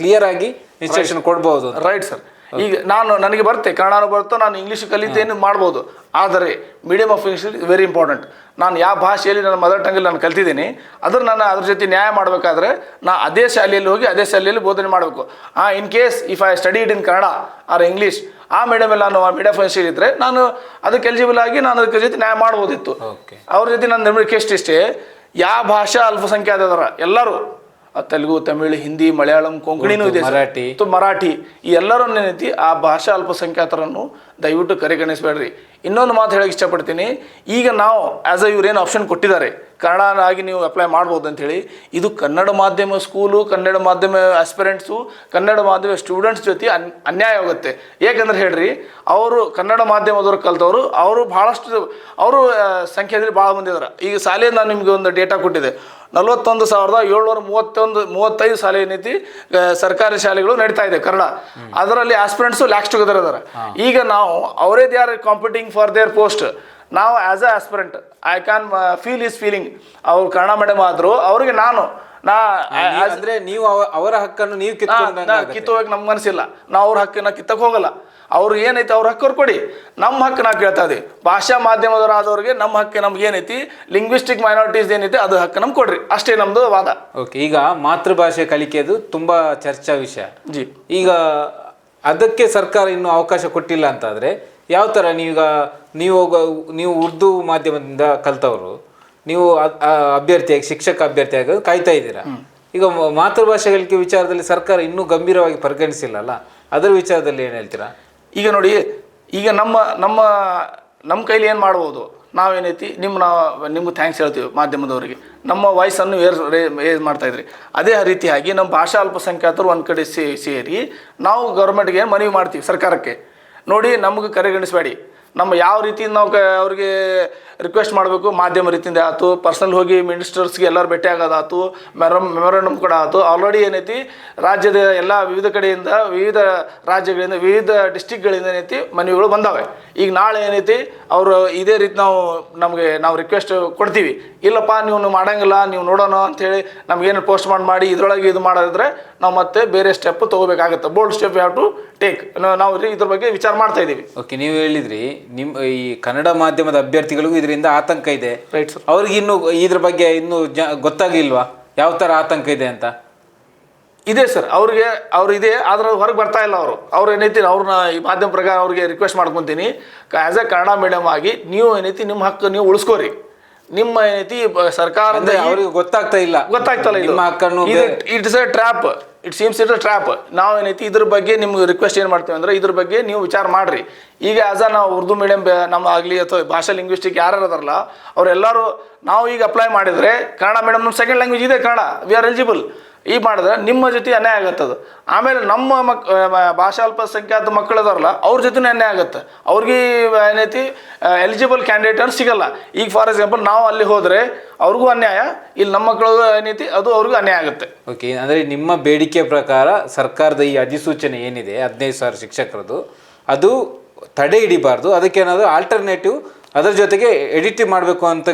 ಕ್ಲಿಯರ್ ಆಗಿ ಇನ್ಸ್ಟ್ರಕ್ಷನ್ ಕೊಡ್ಬೋದು. Right sir. ಈಗ ನನಗೆ ಬರುತ್ತೆ, ಕನ್ನಡನೂ ಬರುತ್ತೋ, ನಾನು ಇಂಗ್ಲೀಷ್ ಕಲಿತೇನು ಮಾಡ್ಬೋದು. ಆದರೆ medium of English is very important. ನಾನು ಯಾವ ಭಾಷೆಯಲ್ಲಿ ನನ್ನ ಮದರ್ ಟಂಗಲ್ಲಿ ನಾನು ಕಲ್ತಿದ್ದೀನಿ ಅದ್ರ ಜೊತೆ ನ್ಯಾಯ ಮಾಡಬೇಕಾದ್ರೆ ಅದೇ ಶಾಲೆಯಲ್ಲಿ ಹೋಗಿ ಅದೇ ಶಾಲೆಯಲ್ಲಿ ಬೋಧನೆ ಮಾಡಬೇಕು. In case if I studied in Kannada or English, ಆ ಮೀಡಿಯಮಲ್ಲಿ ನಾನು ಮೀಡಿಯಮ್ ಆಫ್ ಇಂಗ್ಲೀಷ್ ಇದ್ದರೆ ನಾನು ಅದಕ್ಕೆ ಎಲಿಜಿಬಲ್ ಆಗಿ ನಾನು ಅದಕ್ಕೆ ಜೊತೆ ನ್ಯಾಯ ಮಾಡ್ಬೋದಿತ್ತು. ಅವ್ರ ಜೊತೆ ನನ್ನ ರಿಕ್ವೆಸ್ಟ್ ಇಷ್ಟೇ, ಯಾವ ಭಾಷಾ ಅಲ್ಪಸಂಖ್ಯಾತದರ ಎಲ್ಲರೂ, ತೆಲುಗು, ತಮಿಳು, ಹಿಂದಿ, ಮಲಯಾಳಂ, ಕೊಂಕಣಿನೂ ಇದೆ, ಮರಾಠಿ, ಈ ಎಲ್ಲರೂ ಏನೈತಿ ಆ ಭಾಷಾ ಅಲ್ಪಸಂಖ್ಯಾತರನ್ನು ದಯವಿಟ್ಟು ಕಡೆಗಣಿಸಬೇಡ್ರಿ. ಇನ್ನೊಂದು ಮಾತು ಹೇಳಕ್ಕೆ ಇಷ್ಟಪಡ್ತೀನಿ. ಈಗ ನಾವು ಆ್ಯಸ್ ಇವ್ರೇನು ಆಪ್ಷನ್ ಕೊಟ್ಟಿದ್ದಾರೆ ಕನ್ನಡ ಆಗಿ ನೀವು ಅಪ್ಲೈ ಮಾಡ್ಬೋದು ಅಂಥೇಳಿ, ಇದು ಕನ್ನಡ ಮಾಧ್ಯಮ ಸ್ಕೂಲು, ಕನ್ನಡ ಮಾಧ್ಯಮ ಆಸ್ಪಿರೆಂಟ್ಸು, ಕನ್ನಡ ಮಾಧ್ಯಮ ಸ್ಟೂಡೆಂಟ್ಸ್ ಜೊತೆ ಅನ್ಯಾಯ ಆಗುತ್ತೆ. ಏಕೆಂದ್ರೆ ಹೇಳ್ರಿ, ಅವರು ಕನ್ನಡ ಮಾಧ್ಯಮದವ್ರು ಕಲ್ತವರು ಅವರು ಭಾಳಷ್ಟು ಸಂಖ್ಯೆಯಲ್ಲಿ ಭಾಳ ಮಂದಿ ಇದ್ದಾರೆ. ಈಗ ಶಾಲೆಯಲ್ಲಿ ನಾನು ನಿಮಗೆ ಒಂದು ಡೇಟಾ ಕೊಟ್ಟಿದ್ದೆ, 41,735 ಶಾಲೆ ಏನೈತಿ ಸರ್ಕಾರಿ ಶಾಲೆಗಳು ನಡೀತಾ ಇದೆ ಕನ್ನಡ. ಅದರಲ್ಲಿ ಆಸ್ಪಿರೆಂಟ್ಸು ಲ್ಯಾಕ್ಸ್ ಟುಗೆದರ್ ಇದ್ದಾರೆ. ಈಗ ನಾವು ಅವರೇ they are competing for their post. ನಾವು as a aspirant I can feel is feeling. ಅವ್ರು ಕನ್ನಡ ಮೀಡಿಯಮ್ ಆದರೂ ಅವ್ರಿಗೆ ಅಂದ್ರೆ ನೀವು ಅವರ ಹಕ್ಕನ್ನು ನೀವು ಕಿತ್ತೋಗಕ್ಕೆ ನಮ್ಗೆ ಮನಸ್ಸಿಲ್ಲ. ನಾವು ಅವ್ರ ಹಕ್ಕನ್ನ ಕಿತ್ತಕ್ಕೆ ಹೋಗಲ್ಲ. ಅವ್ರು ಏನೈತಿ ಅವ್ರ ಹಕ್ಕವ್ರು ಕೊಡಿ, ನಮ್ಮ ಹಕ್ಕು ನಾವು ಕೇಳ್ತಾ ಇದ್ದೀವಿ. ಭಾಷಾ ಮಾಧ್ಯಮದವರಾದವ್ರಿಗೆ ನಮ್ಮ ಹಕ್ಕು ನಮ್ಗೆ ಏನೈತಿ, ಲಿಂಗ್ವಿಸ್ಟಿಕ್ ಮೈನಾರಿಟೀಸ್ ಏನೈತಿ ಅದು ಹಕ್ಕು ನಮ್ಗೆ ಕೊಡ್ರಿ, ಅಷ್ಟೇ ನಮ್ದು ವಾದ. ಓಕೆ. ಈಗ ಮಾತೃಭಾಷೆ ಕಲಿಕೆದು ತುಂಬಾ ಚರ್ಚಾ ವಿಷಯ. ಈಗ ಅದಕ್ಕೆ ಸರ್ಕಾರ ಇನ್ನೂ ಅವಕಾಶ ಕೊಟ್ಟಿಲ್ಲ ಅಂತಾದ್ರೆ ಯಾವ ಥರ ನೀವು ಉರ್ದು ಮಾಧ್ಯಮದಿಂದ ಕಲ್ತವರು ನೀವು ಅಭ್ಯರ್ಥಿಯಾಗಿ ಶಿಕ್ಷಕ ಅಭ್ಯರ್ಥಿಯಾಗಿ ಕಾಯ್ತಾ ಇದ್ದೀರಾ. ಈಗ ಮಾತೃಭಾಷೆಗಳಿಗೆ ವಿಚಾರದಲ್ಲಿ ಸರ್ಕಾರ ಇನ್ನೂ ಗಂಭೀರವಾಗಿ ಪರಿಗಣಿಸಿಲ್ಲಲ್ಲ, ಅದರ ವಿಚಾರದಲ್ಲಿ ಏನು ಹೇಳ್ತೀರಾ? ಈಗ ನೋಡಿ, ಈಗ ನಮ್ಮ ಕೈಲಿ ಏನು ಮಾಡ್ಬೋದು, ನಾವೇನೈತಿ ನಿಮ್ಗೆ ಥ್ಯಾಂಕ್ಸ್ ಹೇಳ್ತೀವಿ ಮಾಧ್ಯಮದವರಿಗೆ, ನಮ್ಮ ವಾಯ್ಸನ್ನು ಏರ್ ಮಾಡ್ತಾಯಿದ್ರಿ. ಅದೇ ರೀತಿಯಾಗಿ ನಮ್ಮ ಭಾಷಾ ಅಲ್ಪಸಂಖ್ಯಾತರು ಒಂದು ಕಡೆ ಸೇರಿ ನಾವು ಗೌರ್ಮೆಂಟ್ಗೆ ಮನವಿ ಮಾಡ್ತೀವಿ, ಸರ್ಕಾರಕ್ಕೆ. ನೋಡಿ, ನಮಗೆ ಕರೆಗಣಿಸಬೇಡಿ, ನಮ್ಮ ಯಾವ ರೀತಿಯಿಂದ ನಾವು ಅವ್ರಿಗೆ ರಿಕ್ವೆಸ್ಟ್ ಮಾಡಬೇಕು, ಮಾಧ್ಯಮ ರೀತಿಯಿಂದ ಆಯ್ತು, ಪರ್ಸನಲ್ ಹೋಗಿ ಮಿನಿಸ್ಟರ್ಸ್ಗೆ ಎಲ್ಲರೂ ಭೇಟಿ ಆಗೋದಾಯ್ತು, ಮೆಮೊರಂಡಮ್ ಕೂಡ ಆಯ್ತು. ಆಲ್ರೆಡಿ ಏನೈತಿ ರಾಜ್ಯದ ಎಲ್ಲ ವಿವಿಧ ಕಡೆಯಿಂದ, ವಿವಿಧ ರಾಜ್ಯಗಳಿಂದ, ವಿವಿಧ ಡಿಸ್ಟಿಕ್ಗಳಿಂದ ಏನೈತಿ ಮನವಿಗಳು ಬಂದಾವೆ. ಈಗ ನಾಳೆ ಏನೈತಿ ಅವರು ಇದೇ ರೀತಿ ನಾವು ರಿಕ್ವೆಸ್ಟ್ ಕೊಡ್ತೀವಿ, ಇಲ್ಲಪ್ಪ ನೀವು ಮಾಡಂಗಿಲ್ಲ, ನೀವು ನೋಡೋಣ ಅಂಥೇಳಿ ನಮಗೇನು ಪೋಸ್ಟ್ ಮಾಡಿ ಇದರೊಳಗೆ ಇದು ಮಾಡೋದಿದ್ರೆ ನಾವು ಮತ್ತೆ ಬೇರೆ ಸ್ಟೆಪ್ ತೊಗೋಬೇಕಾಗುತ್ತೆ. Bold step have to take. ನಾವು ಇದ್ರ ಬಗ್ಗೆ ವಿಚಾರ ಮಾಡ್ತಾ ಇದ್ದೀವಿ. ಓಕೆ, ನೀವು ಹೇಳಿದ್ರಿ ನಿಮ್ಮ ಈ ಕನ್ನಡ ಮಾಧ್ಯಮದ ಅಭ್ಯರ್ಥಿಗಳಿಗೂ ಇದರಿಂದ ಆತಂಕ ಇದೆ, ರೈಟ್ ಸರ್. ಅವ್ರಿಗೆ ಇನ್ನೂ ಇದ್ರ ಬಗ್ಗೆ ಇನ್ನೂ ಗೊತ್ತಾಗಿಲ್ವಾ ಯಾವ ಥರ ಆತಂಕ ಇದೆ ಅಂತ? ಇದೆ ಸರ್, ಅವ್ರು ಇದೆ, ಆದ್ರೆ ಹೊರಗೆ ಬರ್ತಾ ಇಲ್ಲ. ಅವ್ರು ಏನೈತಿ, ಅವ್ರನ್ನ ಈ ಮಾಧ್ಯಮ ಪ್ರಕಾರ ಅವ್ರಿಗೆ ರಿಕ್ವೆಸ್ಟ್ ಮಾಡ್ಕೊತೀನಿ, ಆ್ಯಸ್ ಎ ಕನ್ನಡ ಮೀಡಿಯಮ್ ಆಗಿ ನೀವು ಏನೈತಿ ನಿಮ್ಮ ಹಕ್ಕು ನೀವು ಉಳಿಸ್ಕೋರಿ. ನಿಮ್ಮ ಏನೈತಿ ಸರ್ಕಾರದ ಅವ್ರಿಗೆ ಗೊತ್ತಾಗ್ತಾ ಇಲ್ಲ ನಿಮ್ಮ ಹಕ್ಕನ್ನು. It's A trap, it seems it's A trap. ನಾವು ಏನೈತಿ ಇದ್ರ ಬಗ್ಗೆ ನಿಮ್ಗೆ ರಿಕ್ವೆಸ್ಟ್ ಏನು ಮಾಡ್ತೀವಿ ಅಂದ್ರೆ, ಇದ್ರ ಬಗ್ಗೆ ನೀವು ವಿಚಾರ ಮಾಡಿರಿ. ಈಗ ಆ್ಯಸ್ ನಾವು ಉರ್ದು ಮೀಡಿಯಮ್ ನಮ್ಮ ಆಗಲಿ ಅಥವಾ ಭಾಷಾ ಲಿಂಗ್ವಿಸ್ಟಿಕ್ ಯಾರು ಅದಾರಲ್ಲ ಅವರೆಲ್ಲರೂ ನಾವು ಈಗ ಅಪ್ಲೈ ಮಾಡಿದರೆ ಕನ್ನಡ ಮೀಡಿಯಮ್ ನಮ್ಮ ಸೆಕೆಂಡ್ ಲ್ಯಾಂಗ್ವೇಜ್ ಇದೆ ಕನ್ನಡ, ವಿ ಆರ್ ಎಲಿಜಿಬಲ್. ಈಗ ಮಾಡಿದ್ರೆ ನಿಮ್ಮ ಜೊತೆ ಅನ್ಯಾಯ ಆಗತ್ತದು. ಆಮೇಲೆ ನಮ್ಮ ಭಾಷಾ ಅಲ್ಪಸಂಖ್ಯಾತ ಮಕ್ಕಳು ಅದಾರಲ್ಲ ಅವ್ರ ಜೊತೆ ಅನ್ಯಾಯ ಆಗುತ್ತೆ. ಅವ್ರಿಗೆ ಏನೈತಿ ಎಲಿಜಿಬಲ್ ಕ್ಯಾಂಡಿಡೇಟ್ ಅಂತ ಸಿಗಲ್ಲ. ಈಗ ಫಾರ್ ಎಕ್ಸಾಂಪಲ್ ನಾವು ಅಲ್ಲಿ ಹೋದರೆ ಅವ್ರಿಗೂ ಅನ್ಯಾಯ, ಇಲ್ಲಿ ನಮ್ಮ ಮಕ್ಕಳು ಏನೈತಿ ಅದು ಅವ್ರಿಗೂ ಅನ್ಯಾಯ ಆಗುತ್ತೆ. ಓಕೆ, ಅಂದರೆ ನಿಮ್ಮ ಬೇಡಿಕೆ ಪ್ರಕಾರ ಸರ್ಕಾರದ ಈ ಅಧಿಸೂಚನೆ ಏನಿದೆ 15,000 ಶಿಕ್ಷಕರದು, ಅದು ತಡೆ ಹಿಡಿಬಾರ್ದು, ಅದಕ್ಕೇನಾದರೂ ಆಲ್ಟರ್ನೇಟಿವ್ ಅದರ ಜೊತೆಗೆ ಎಡಿಟ್ ಮಾಡಬೇಕು ಅಂತ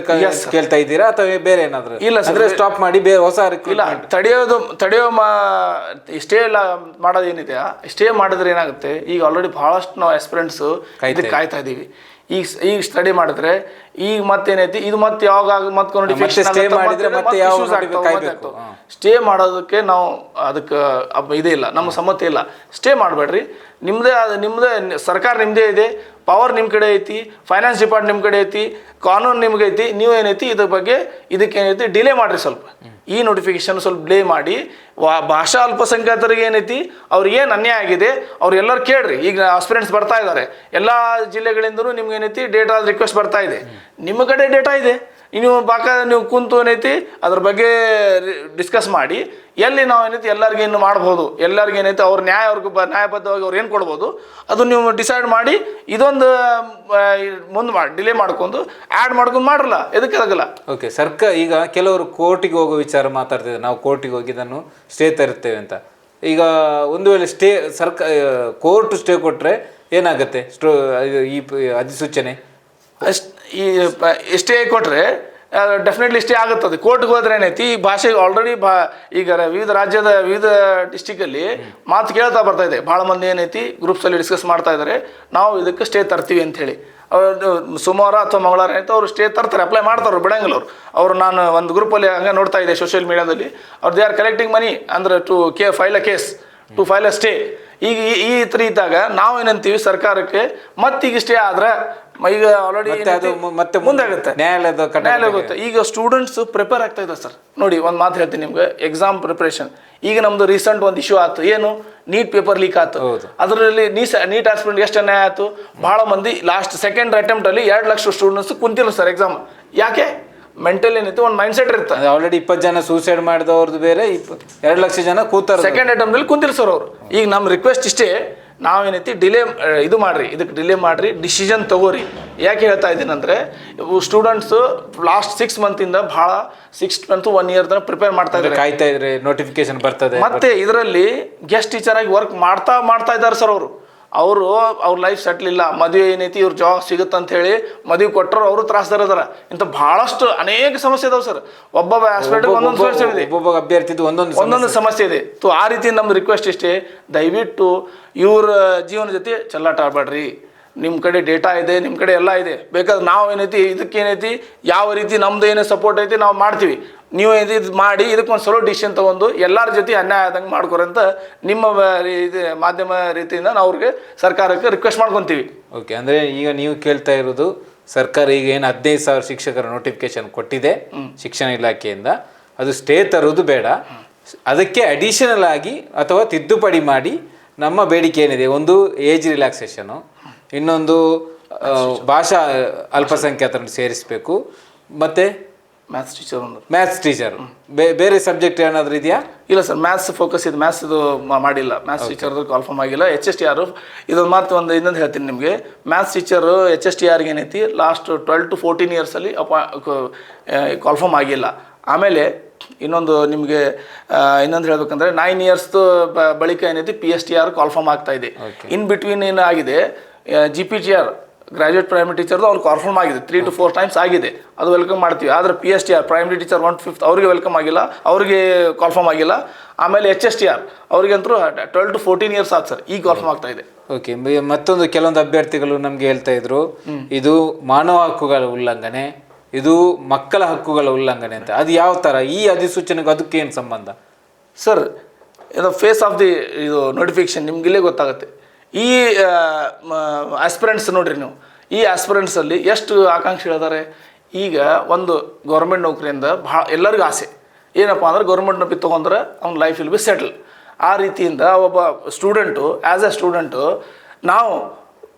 ಕೇಳ್ತಾ ಇದ್ದೀರಾ ಅಥವಾ ಬೇರೆ ಏನಾದರೂ? ಇಲ್ಲ ಅಂದ್ರೆ ಸ್ಟಾಪ್ ಮಾಡಿ ಬೇರೆ ಹೊಸ ಇಲ್ಲ, ತಡೆಯೋ ಸ್ಟೇ ಎಲ್ಲ ಮಾಡೋದು ಏನಿದೆ, ಸ್ಟೇ ಮಾಡಿದ್ರೆ ಏನಾಗುತ್ತೆ, ಈಗ ಆಲ್ರೆಡಿ ಬಹಳಷ್ಟು ನಾವು ಆಸ್ಪಿರೆಂಟ್ಸು ಕಾಯ್ತಾ ಇದ್ದೀವಿ. ಈಗ ಸ್ಟಡಿ ಮಾಡಿದ್ರೆ ಈಗ ಮತ್ತೇನೈತಿ, ಇದು ಮತ್ತೆ ಯಾವಾಗ ಸ್ಟೇ ಮಾಡೋದಕ್ಕೆ ನಾವು ಅದಕ್ಕೆ ಇದೇ ಇಲ್ಲ, ನಮ್ಮ ಸಮ್ಮತಿ ಇಲ್ಲ. ಸ್ಟೇ ಮಾಡಬೇಡ್ರಿ, ನಿಮ್ಮದೇ ಸರ್ಕಾರ ನಿಮ್ಮದೇ ಇದೆ, ಪವರ್ ನಿಮ್ಮ ಕಡೆ ಐತಿ, ಫೈನಾನ್ಸ್ ಡಿಪಾರ್ಟ್ಮೆಂಟ್ ನಿಮ್ಮ ಕಡೆ ಐತಿ, ಕಾನೂನು ನಿಮ್ಗೆ ಐತಿ. ನೀವು ಏನೈತಿ ಇದ್ರ ಬಗ್ಗೆ ಇದಕ್ಕೇನೈತಿ ಡಿಲೇ ಮಾಡಿರಿ, ಸ್ವಲ್ಪ ಈ ನೋಟಿಫಿಕೇಶನ್ ಸ್ವಲ್ಪ ಡಿಲೇ ಮಾಡಿ. ಭಾಷಾ ಅಲ್ಪಸಂಖ್ಯಾತರಿಗೆ ಏನೈತಿ ಅವ್ರಿಗೇನು ಅನ್ಯಾಯ ಆಗಿದೆ ಅವ್ರೆಲ್ಲರೂ ಕೇಳ್ರಿ. ಈಗ ಆಸ್ಪಿರೆಂಟ್ಸ್ ಬರ್ತಾ ಇದ್ದಾರೆ ಎಲ್ಲ ಜಿಲ್ಲೆಗಳಿಂದಲೂ, ನಿಮ್ಗೆ ಏನೈತಿ ಡೇಟಾ ರಿಕ್ವೆಸ್ಟ್ ಬರ್ತಾ ಇದೆ, ನಿಮ್ಮ ಕಡೆ ಡೇಟಾ ಇದೆ, ನೀವು ಕುಂತು ಏನೈತಿ ಅದ್ರ ಬಗ್ಗೆ ಡಿಸ್ಕಸ್ ಮಾಡಿ ಎಲ್ಲಿ ನಾವು ಏನೈತಿ ಎಲ್ಲರಿಗೂ ಏನು ಮಾಡ್ಬೋದು, ಎಲ್ಲರಿಗೂ ಏನೈತಿ ಅವ್ರ ನ್ಯಾಯಬದ್ಧವಾಗಿ ಅವ್ರು ಏನು ಕೊಡ್ಬೋದು ಅದು ನೀವು ಡಿಸೈಡ್ ಮಾಡಿ ಇದೊಂದು ಮುಂದೆ ಡಿಲೇ ಮಾಡ್ಕೊಂಡು ಆ್ಯಡ್ ಮಾಡ್ಕೊಂಡು ಮಾಡ್ರಲ್ಲ, ಎದಕ್ಕೆ ಆಗಲ್ಲ. ಓಕೆ, ಸರ್ಕಾರ ಈಗ ಕೆಲವರು ಕೋರ್ಟಿಗೆ ಹೋಗೋ ವಿಚಾರ ಮಾತಾಡ್ತಿದ್ದಾರೆ, ನಾವು ಕೋರ್ಟಿಗೆ ಹೋಗಿ ಇದನ್ನು ಸ್ಟೇ ತರುತ್ತೇವೆ ಅಂತ. ಈಗ ಒಂದು ವೇಳೆ ಕೋರ್ಟ್ ಸ್ಟೇ ಕೊಟ್ಟರೆ ಏನಾಗುತ್ತೆ? ಈ ಅಧಿಸೂಚನೆ ಸ್ಟೇ ಕೊಟ್ಟರೆ ಡೆಫಿನೆಟ್ಲಿ ಸ್ಟೇ ಆಗುತ್ತದೆ. ಕೋರ್ಟ್ಗೆ ಹೋದ್ರೆ ಏನೈತಿ, ಈ ಭಾಷೆ ಆಲ್ರೆಡಿ ಈಗ ವಿವಿಧ ರಾಜ್ಯದ ವಿವಿಧ ಡಿಸ್ಟಿಕಲ್ಲಿ ಮಾತು ಕೇಳ್ತಾ ಬರ್ತಾ ಇದೆ. ಭಾಳ ಮಂದಿ ಏನೈತಿ ಗ್ರೂಪ್ಸಲ್ಲಿ ಡಿಸ್ಕಸ್ ಮಾಡ್ತಾ ಇದ್ದಾರೆ, ನಾವು ಇದಕ್ಕೆ ಸ್ಟೇ ತರ್ತೀವಿ ಅಂಥೇಳಿ. ಸೋಮವಾರ ಅಥವಾ ಮಂಗಳವಾರ ಏನೈತೆ ಅವರು ಸ್ಟೇ ತರ್ತಾರೆ, ಅಪ್ಲೈ ಮಾಡ್ತಾರೆ, ಬಿಡಂಗಿಲ್ಲ ಅವರು. ನಾನು ಒಂದು ಗ್ರೂಪಲ್ಲಿ ಹಂಗೆ ನೋಡ್ತಾ ಇದ್ದೆ ಸೋಷಿಯಲ್ ಮೀಡಿಯಾದಲ್ಲಿ, ಅವ್ರು ದೇ ಆರ್ ಕಲೆಕ್ಟಿಂಗ್ ಮನಿ ಅಂದ್ರೆ ಟು ಫೈಲ್ ಅ ಸ್ಟೇ. ಈಗ ಈ ಥರ ಇದ್ದಾಗ ನಾವು ಏನಂತೀವಿ ಸರ್ಕಾರಕ್ಕೆ, ಮತ್ತೀಗ ಸ್ಟೇ ಆದ್ರೆ ಈಗ ಆಲ್ರೆಡಿ ಮತ್ತೆ ಮುಂದೆ ಆಗುತ್ತೆ, ನ್ಯಾಯಾಲಯ ಗೊತ್ತೆ. ಈಗ ಸ್ಟೂಡೆಂಟ್ಸ್ ಪ್ರಿಪೇರ್ ಆಗ್ತಾ ಇದ್ದಾರೆ ಸರ್. ನೋಡಿ ಒಂದು ಮಾತು ಹೇಳ್ತೀನಿ ನಿಮ್ಗೆ, ಎಕ್ಸಾಮ್ ಪ್ರಿಪ್ರೇಷನ್. ಈಗ ನಮ್ದು ರೀಸೆಂಟ್ ಒಂದು ಇಶ್ಯೂ ಆಯ್ತು, ಏನು ನೀಟ್ ಪೇಪರ್ ಲೀಕ್ ಆಯ್ತು. ಅದರಲ್ಲಿ ನೀಟ್ ಆಸ್ಪಿರೆಂಟ್ ಎಷ್ಟು ಅನ್ಯಾಯ ಆಯ್ತು. ಭಾಳ ಮಂದಿ ಲಾಸ್ಟ್ ಸೆಕೆಂಡ್ ಅಟೆಂಪ್ಟಲ್ಲಿ 2 ಲಕ್ಷ ಸ್ಟೂಡೆಂಟ್ಸ್ ಕುಂತಿಲ್ಲ ಸರ್ ಎಕ್ಸಾಮ್. ಯಾಕೆ? ಮೆಂಟಲ್ ಏನೈತಿ ಒಂದು ಮೈಂಡ್ ಸೆಟ್ ಇರುತ್ತೆ. ಆಲ್ರೆಡಿ 20 ಜನ ಸೂಸೈಡ್ ಮಾಡಿದವ್ರದ್ದು ಬೇರೆ, 2 ಲಕ್ಷ ಜನ ಕೂತಾರೆ ಸೆಕೆಂಡ್ ಅಟೆಂಪ್ಟಲ್ಲಿ ಕುಂತಿಲ್ಲ ಸರ್ ಅವರು. ಈಗ ನಮ್ಮ ರಿಕ್ವೆಸ್ಟ್ ಇಷ್ಟೇ, ನಾವೇನೈತಿ ಡಿಲೇ ಇದಕ್ಕೆ ಡಿಲೇ ಮಾಡಿರಿ, ಡಿಸಿಷನ್ ತಗೋರಿ. ಯಾಕೆ ಹೇಳ್ತಾ ಇದ್ದೀನಿ ಅಂದರೆ, ಸ್ಟೂಡೆಂಟ್ಸು ಲಾಸ್ಟ್ 6 ಮಂತಿಂದ ಭಾಳ 6 ಮಂತ್ 1 ಇಯರ್ ತನಕ ಪ್ರಿಪೇರ್ ಮಾಡ್ತಾ ಇದ್ದಾರೆ, ಕಾಯ್ತಾ ಇದ್ರೆ ನೋಟಿಫಿಕೇಶನ್ ಬರ್ತದೆ. ಮತ್ತೆ ಇದರಲ್ಲಿ ಗೆಸ್ಟ್ ಟೀಚರ್ ಆಗಿ ವರ್ಕ್ ಮಾಡ್ತಾ ಇದ್ದಾರೆ ಸರ್ ಅವರು. ಅವ್ರ ಲೈಫ್ ಸೆಟ್ಲ್ ಇಲ್ಲ, ಮದುವೆ ಏನೈತಿ ಇವ್ರ ಜಾಬ್ ಸಿಗುತ್ತಂತ ಹೇಳಿ ಮದುವೆ ಕೊಟ್ಟರು, ಅವರು ತ್ರಾಸದಾರ ಇದಾರೆ. ಇಂಥ ಭಾಳಷ್ಟು ಅನೇಕ ಸಮಸ್ಯೆ ಇದಾವೆ ಸರ್. ಒಬ್ಬೊಬ್ಬ ಹಾಸ್ಪಿಟಲ್ ಒಂದೊಂದು ಸಮಸ್ಯೆ ಇದೆ, ಒಬ್ಬೊಬ್ಬ ಅಭ್ಯರ್ಥಿದು ಒಂದೊಂದು ಸಮಸ್ಯೆ ಇದೆ. ಆ ರೀತಿ ನಮ್ಮ ರಿಕ್ವೆಸ್ಟ್ ಇಷ್ಟೇ, ದಯವಿಟ್ಟು ಇವ್ರ ಜೀವನ ಜೊತೆ ಚೆಲ್ಲಾಟ ಆಡಬೇಡ್ರಿ. ನಿಮ್ಮ ಕಡೆ ಡೇಟಾ ಇದೆ, ನಿಮ್ಮ ಕಡೆ ಎಲ್ಲ ಇದೆ, ಬೇಕಾದ್ರೆ ನಾವು ಏನೈತಿ ಇದಕ್ಕೇನೈತಿ ಯಾವ ರೀತಿ ನಮ್ದು ಏನೇ ಸಪೋರ್ಟ್ ಐತಿ ನಾವು ಮಾಡ್ತೀವಿ. ನೀವು ಇದು ಮಾಡಿ ಇದಕ್ಕೊಂದು ಸೊಲೋ ಡಿಸಿಷನ್ ತೊಗೊಂಡು ಎಲ್ಲರ ಜೊತೆ ಅನ್ಯಾಯ ಆದಂಗೆ ಮಾಡ್ಕೊರಂತ ನಿಮ್ಮ ಇದು ಮಾಧ್ಯಮ ರೀತಿಯಿಂದ ನಾವು ಅವ್ರಿಗೆ ಸರ್ಕಾರಕ್ಕೆ ರಿಕ್ವೆಸ್ಟ್ ಮಾಡ್ಕೊತೀವಿ. ಓಕೆ, ಅಂದರೆ ಈಗ ನೀವು ಕೇಳ್ತಾ ಇರೋದು ಸರ್ಕಾರ ಈಗ ಏನು 15,000 ಶಿಕ್ಷಕರ ನೋಟಿಫಿಕೇಶನ್ ಕೊಟ್ಟಿದೆ ಶಿಕ್ಷಣ ಇಲಾಖೆಯಿಂದ, ಅದು ಸ್ಟೇ ತರುವುದು ಬೇಡ, ಅದಕ್ಕೆ ಅಡಿಷನಲ್ ಆಗಿ ಅಥವಾ ತಿದ್ದುಪಡಿ ಮಾಡಿ ನಮ್ಮ ಬೇಡಿಕೆ ಏನಿದೆ, ಒಂದು ಏಜ್ ರಿಲ್ಯಾಕ್ಸೇಷನು, ಇನ್ನೊಂದು ಭಾಷಾ ಅಲ್ಪಸಂಖ್ಯಾತರನ್ನು ಸೇರಿಸಬೇಕು, ಮತ್ತು ಮ್ಯಾಥ್ಸ್ ಟೀಚರ್ ಬೇರೆ ಸಬ್ಜೆಕ್ಟ್ ಏನಾದರೂ ಇದೆಯಾ? ಇಲ್ಲ ಸರ್, ಮ್ಯಾಥ್ಸ್ ಫೋಕಸ್ ಇದೆ, ಮ್ಯಾಥ್ಸ್ ಇದು ಮಾಡಿಲ್ಲ, ಮ್ಯಾಥ್ಸ್ ಟೀಚರ್ ಕಾಲ್ಫಾರ್ಮ್ ಆಗಿಲ್ಲ. HSTR ಇದೊಂದು ಮಾತು ಒಂದು ಇನ್ನೊಂದು ಹೇಳ್ತೀನಿ ನಿಮಗೆ, ಮ್ಯಾಥ್ಸ್ ಟೀಚರು HSTRಗೆ ಏನೈತಿ ಲಾಸ್ಟ್ 12 to 14 ಇಯರ್ಸಲ್ಲಿ ಕಾಲ್ಫಾರ್ಮ್ ಆಗಿಲ್ಲ. ಆಮೇಲೆ ಇನ್ನೊಂದು ನಿಮಗೆ ಇನ್ನೊಂದು ಹೇಳ್ಬೇಕಂದ್ರೆ 9 ಇಯರ್ಸ್ದು ಬಳಿಕ ಏನೈತಿ PSTR ಕಾಲ್ಫಾರ್ಮ್ ಆಗ್ತಾ ಇದೆ. ಇನ್ ಬಿಟ್ವೀನ್ ಏನಾಗಿದೆ GPTR ಗ್ರಾಜುಯೇಟ್ ಪ್ರೈಮರಿ ಟೀಚರ್ದು ಅವ್ರು ಕಾಲ್ಫಾರ್ಮ್ ಆಗಿದೆ, 3 to 4 times ಆಗಿದೆ, ಅದು ವೆಲ್ಕಮ್ ಮಾಡ್ತೀವಿ. ಆದರೆ PSTR ಪ್ರೈಮರಿ ಟೀಚರ್ 1/5 ಅವ್ರಿಗೆ ವೆಲ್ಕಮ್ ಆಗಿಲ್ಲ, ಅವ್ರಿಗೆ ಕಾಲ್ಫಾರ್ಮ್ ಆಗಿಲ್ಲ. ಆಮೇಲೆ HSTR ಅವ್ರಿಗಂತೂ 12 to 14 ಇಯರ್ಸ್ ಆಯ್ತು ಸರ್, ಈಗ ಕಾಲ್ಫಾರ್ಮ್ ಆಗ್ತಾ ಇದೆ. ಓಕೆ, ಮತ್ತೊಂದು ಕೆಲವೊಂದು ಅಭ್ಯರ್ಥಿಗಳು ನಮ್ಗೆ ಹೇಳ್ತಾ ಇದ್ರು, ಇದು ಮಾನವ ಹಕ್ಕುಗಳ ಉಲ್ಲಂಘನೆ, ಇದು ಮಕ್ಕಳ ಹಕ್ಕುಗಳ ಉಲ್ಲಂಘನೆ ಅಂತ. ಅದು ಯಾವ ಥರ ಈ ಅಧಿಸೂಚನೆಗೂ ಅದಕ್ಕೇನು ಸಂಬಂಧ ಸರ್? ಇದು ಫೇಸ್ ಆಫ್ ದಿ ಇದು ನೋಟಿಫಿಕೇಶನ್ ನಿಮ್ಗಿಲ್ಲೇ ಗೊತ್ತಾಗುತ್ತೆ. ಈ ಆಸ್ಪಿರೆಂಟ್ಸ್ ನೋಡ್ರಿ ನೀವು, ಈ ಆಸ್ಪಿರೆಂಟ್ಸಲ್ಲಿ ಎಷ್ಟು ಆಕಾಂಕ್ಷಿಗಳಿದ್ದಾರೆ. ಈಗ ಒಂದು ಗೌರ್ಮೆಂಟ್ ನೌಕರಿಯಿಂದ ಭಾಳ ಎಲ್ಲರಿಗೂ ಆಸೆ ಏನಪ್ಪ ಅಂದ್ರೆ ಗೌರ್ಮೆಂಟ್ ನೌಕರಿ ತೊಗೊಂಡ್ರೆ ಅವ್ನ ಲೈಫ್ ವಿಲ್ ಬಿ ಸೆಟಲ್. ಆ ರೀತಿಯಿಂದ ಒಬ್ಬ ಸ್ಟೂಡೆಂಟು ಆ್ಯಸ್ ಎ ಸ್ಟೂಡೆಂಟು ನಾವು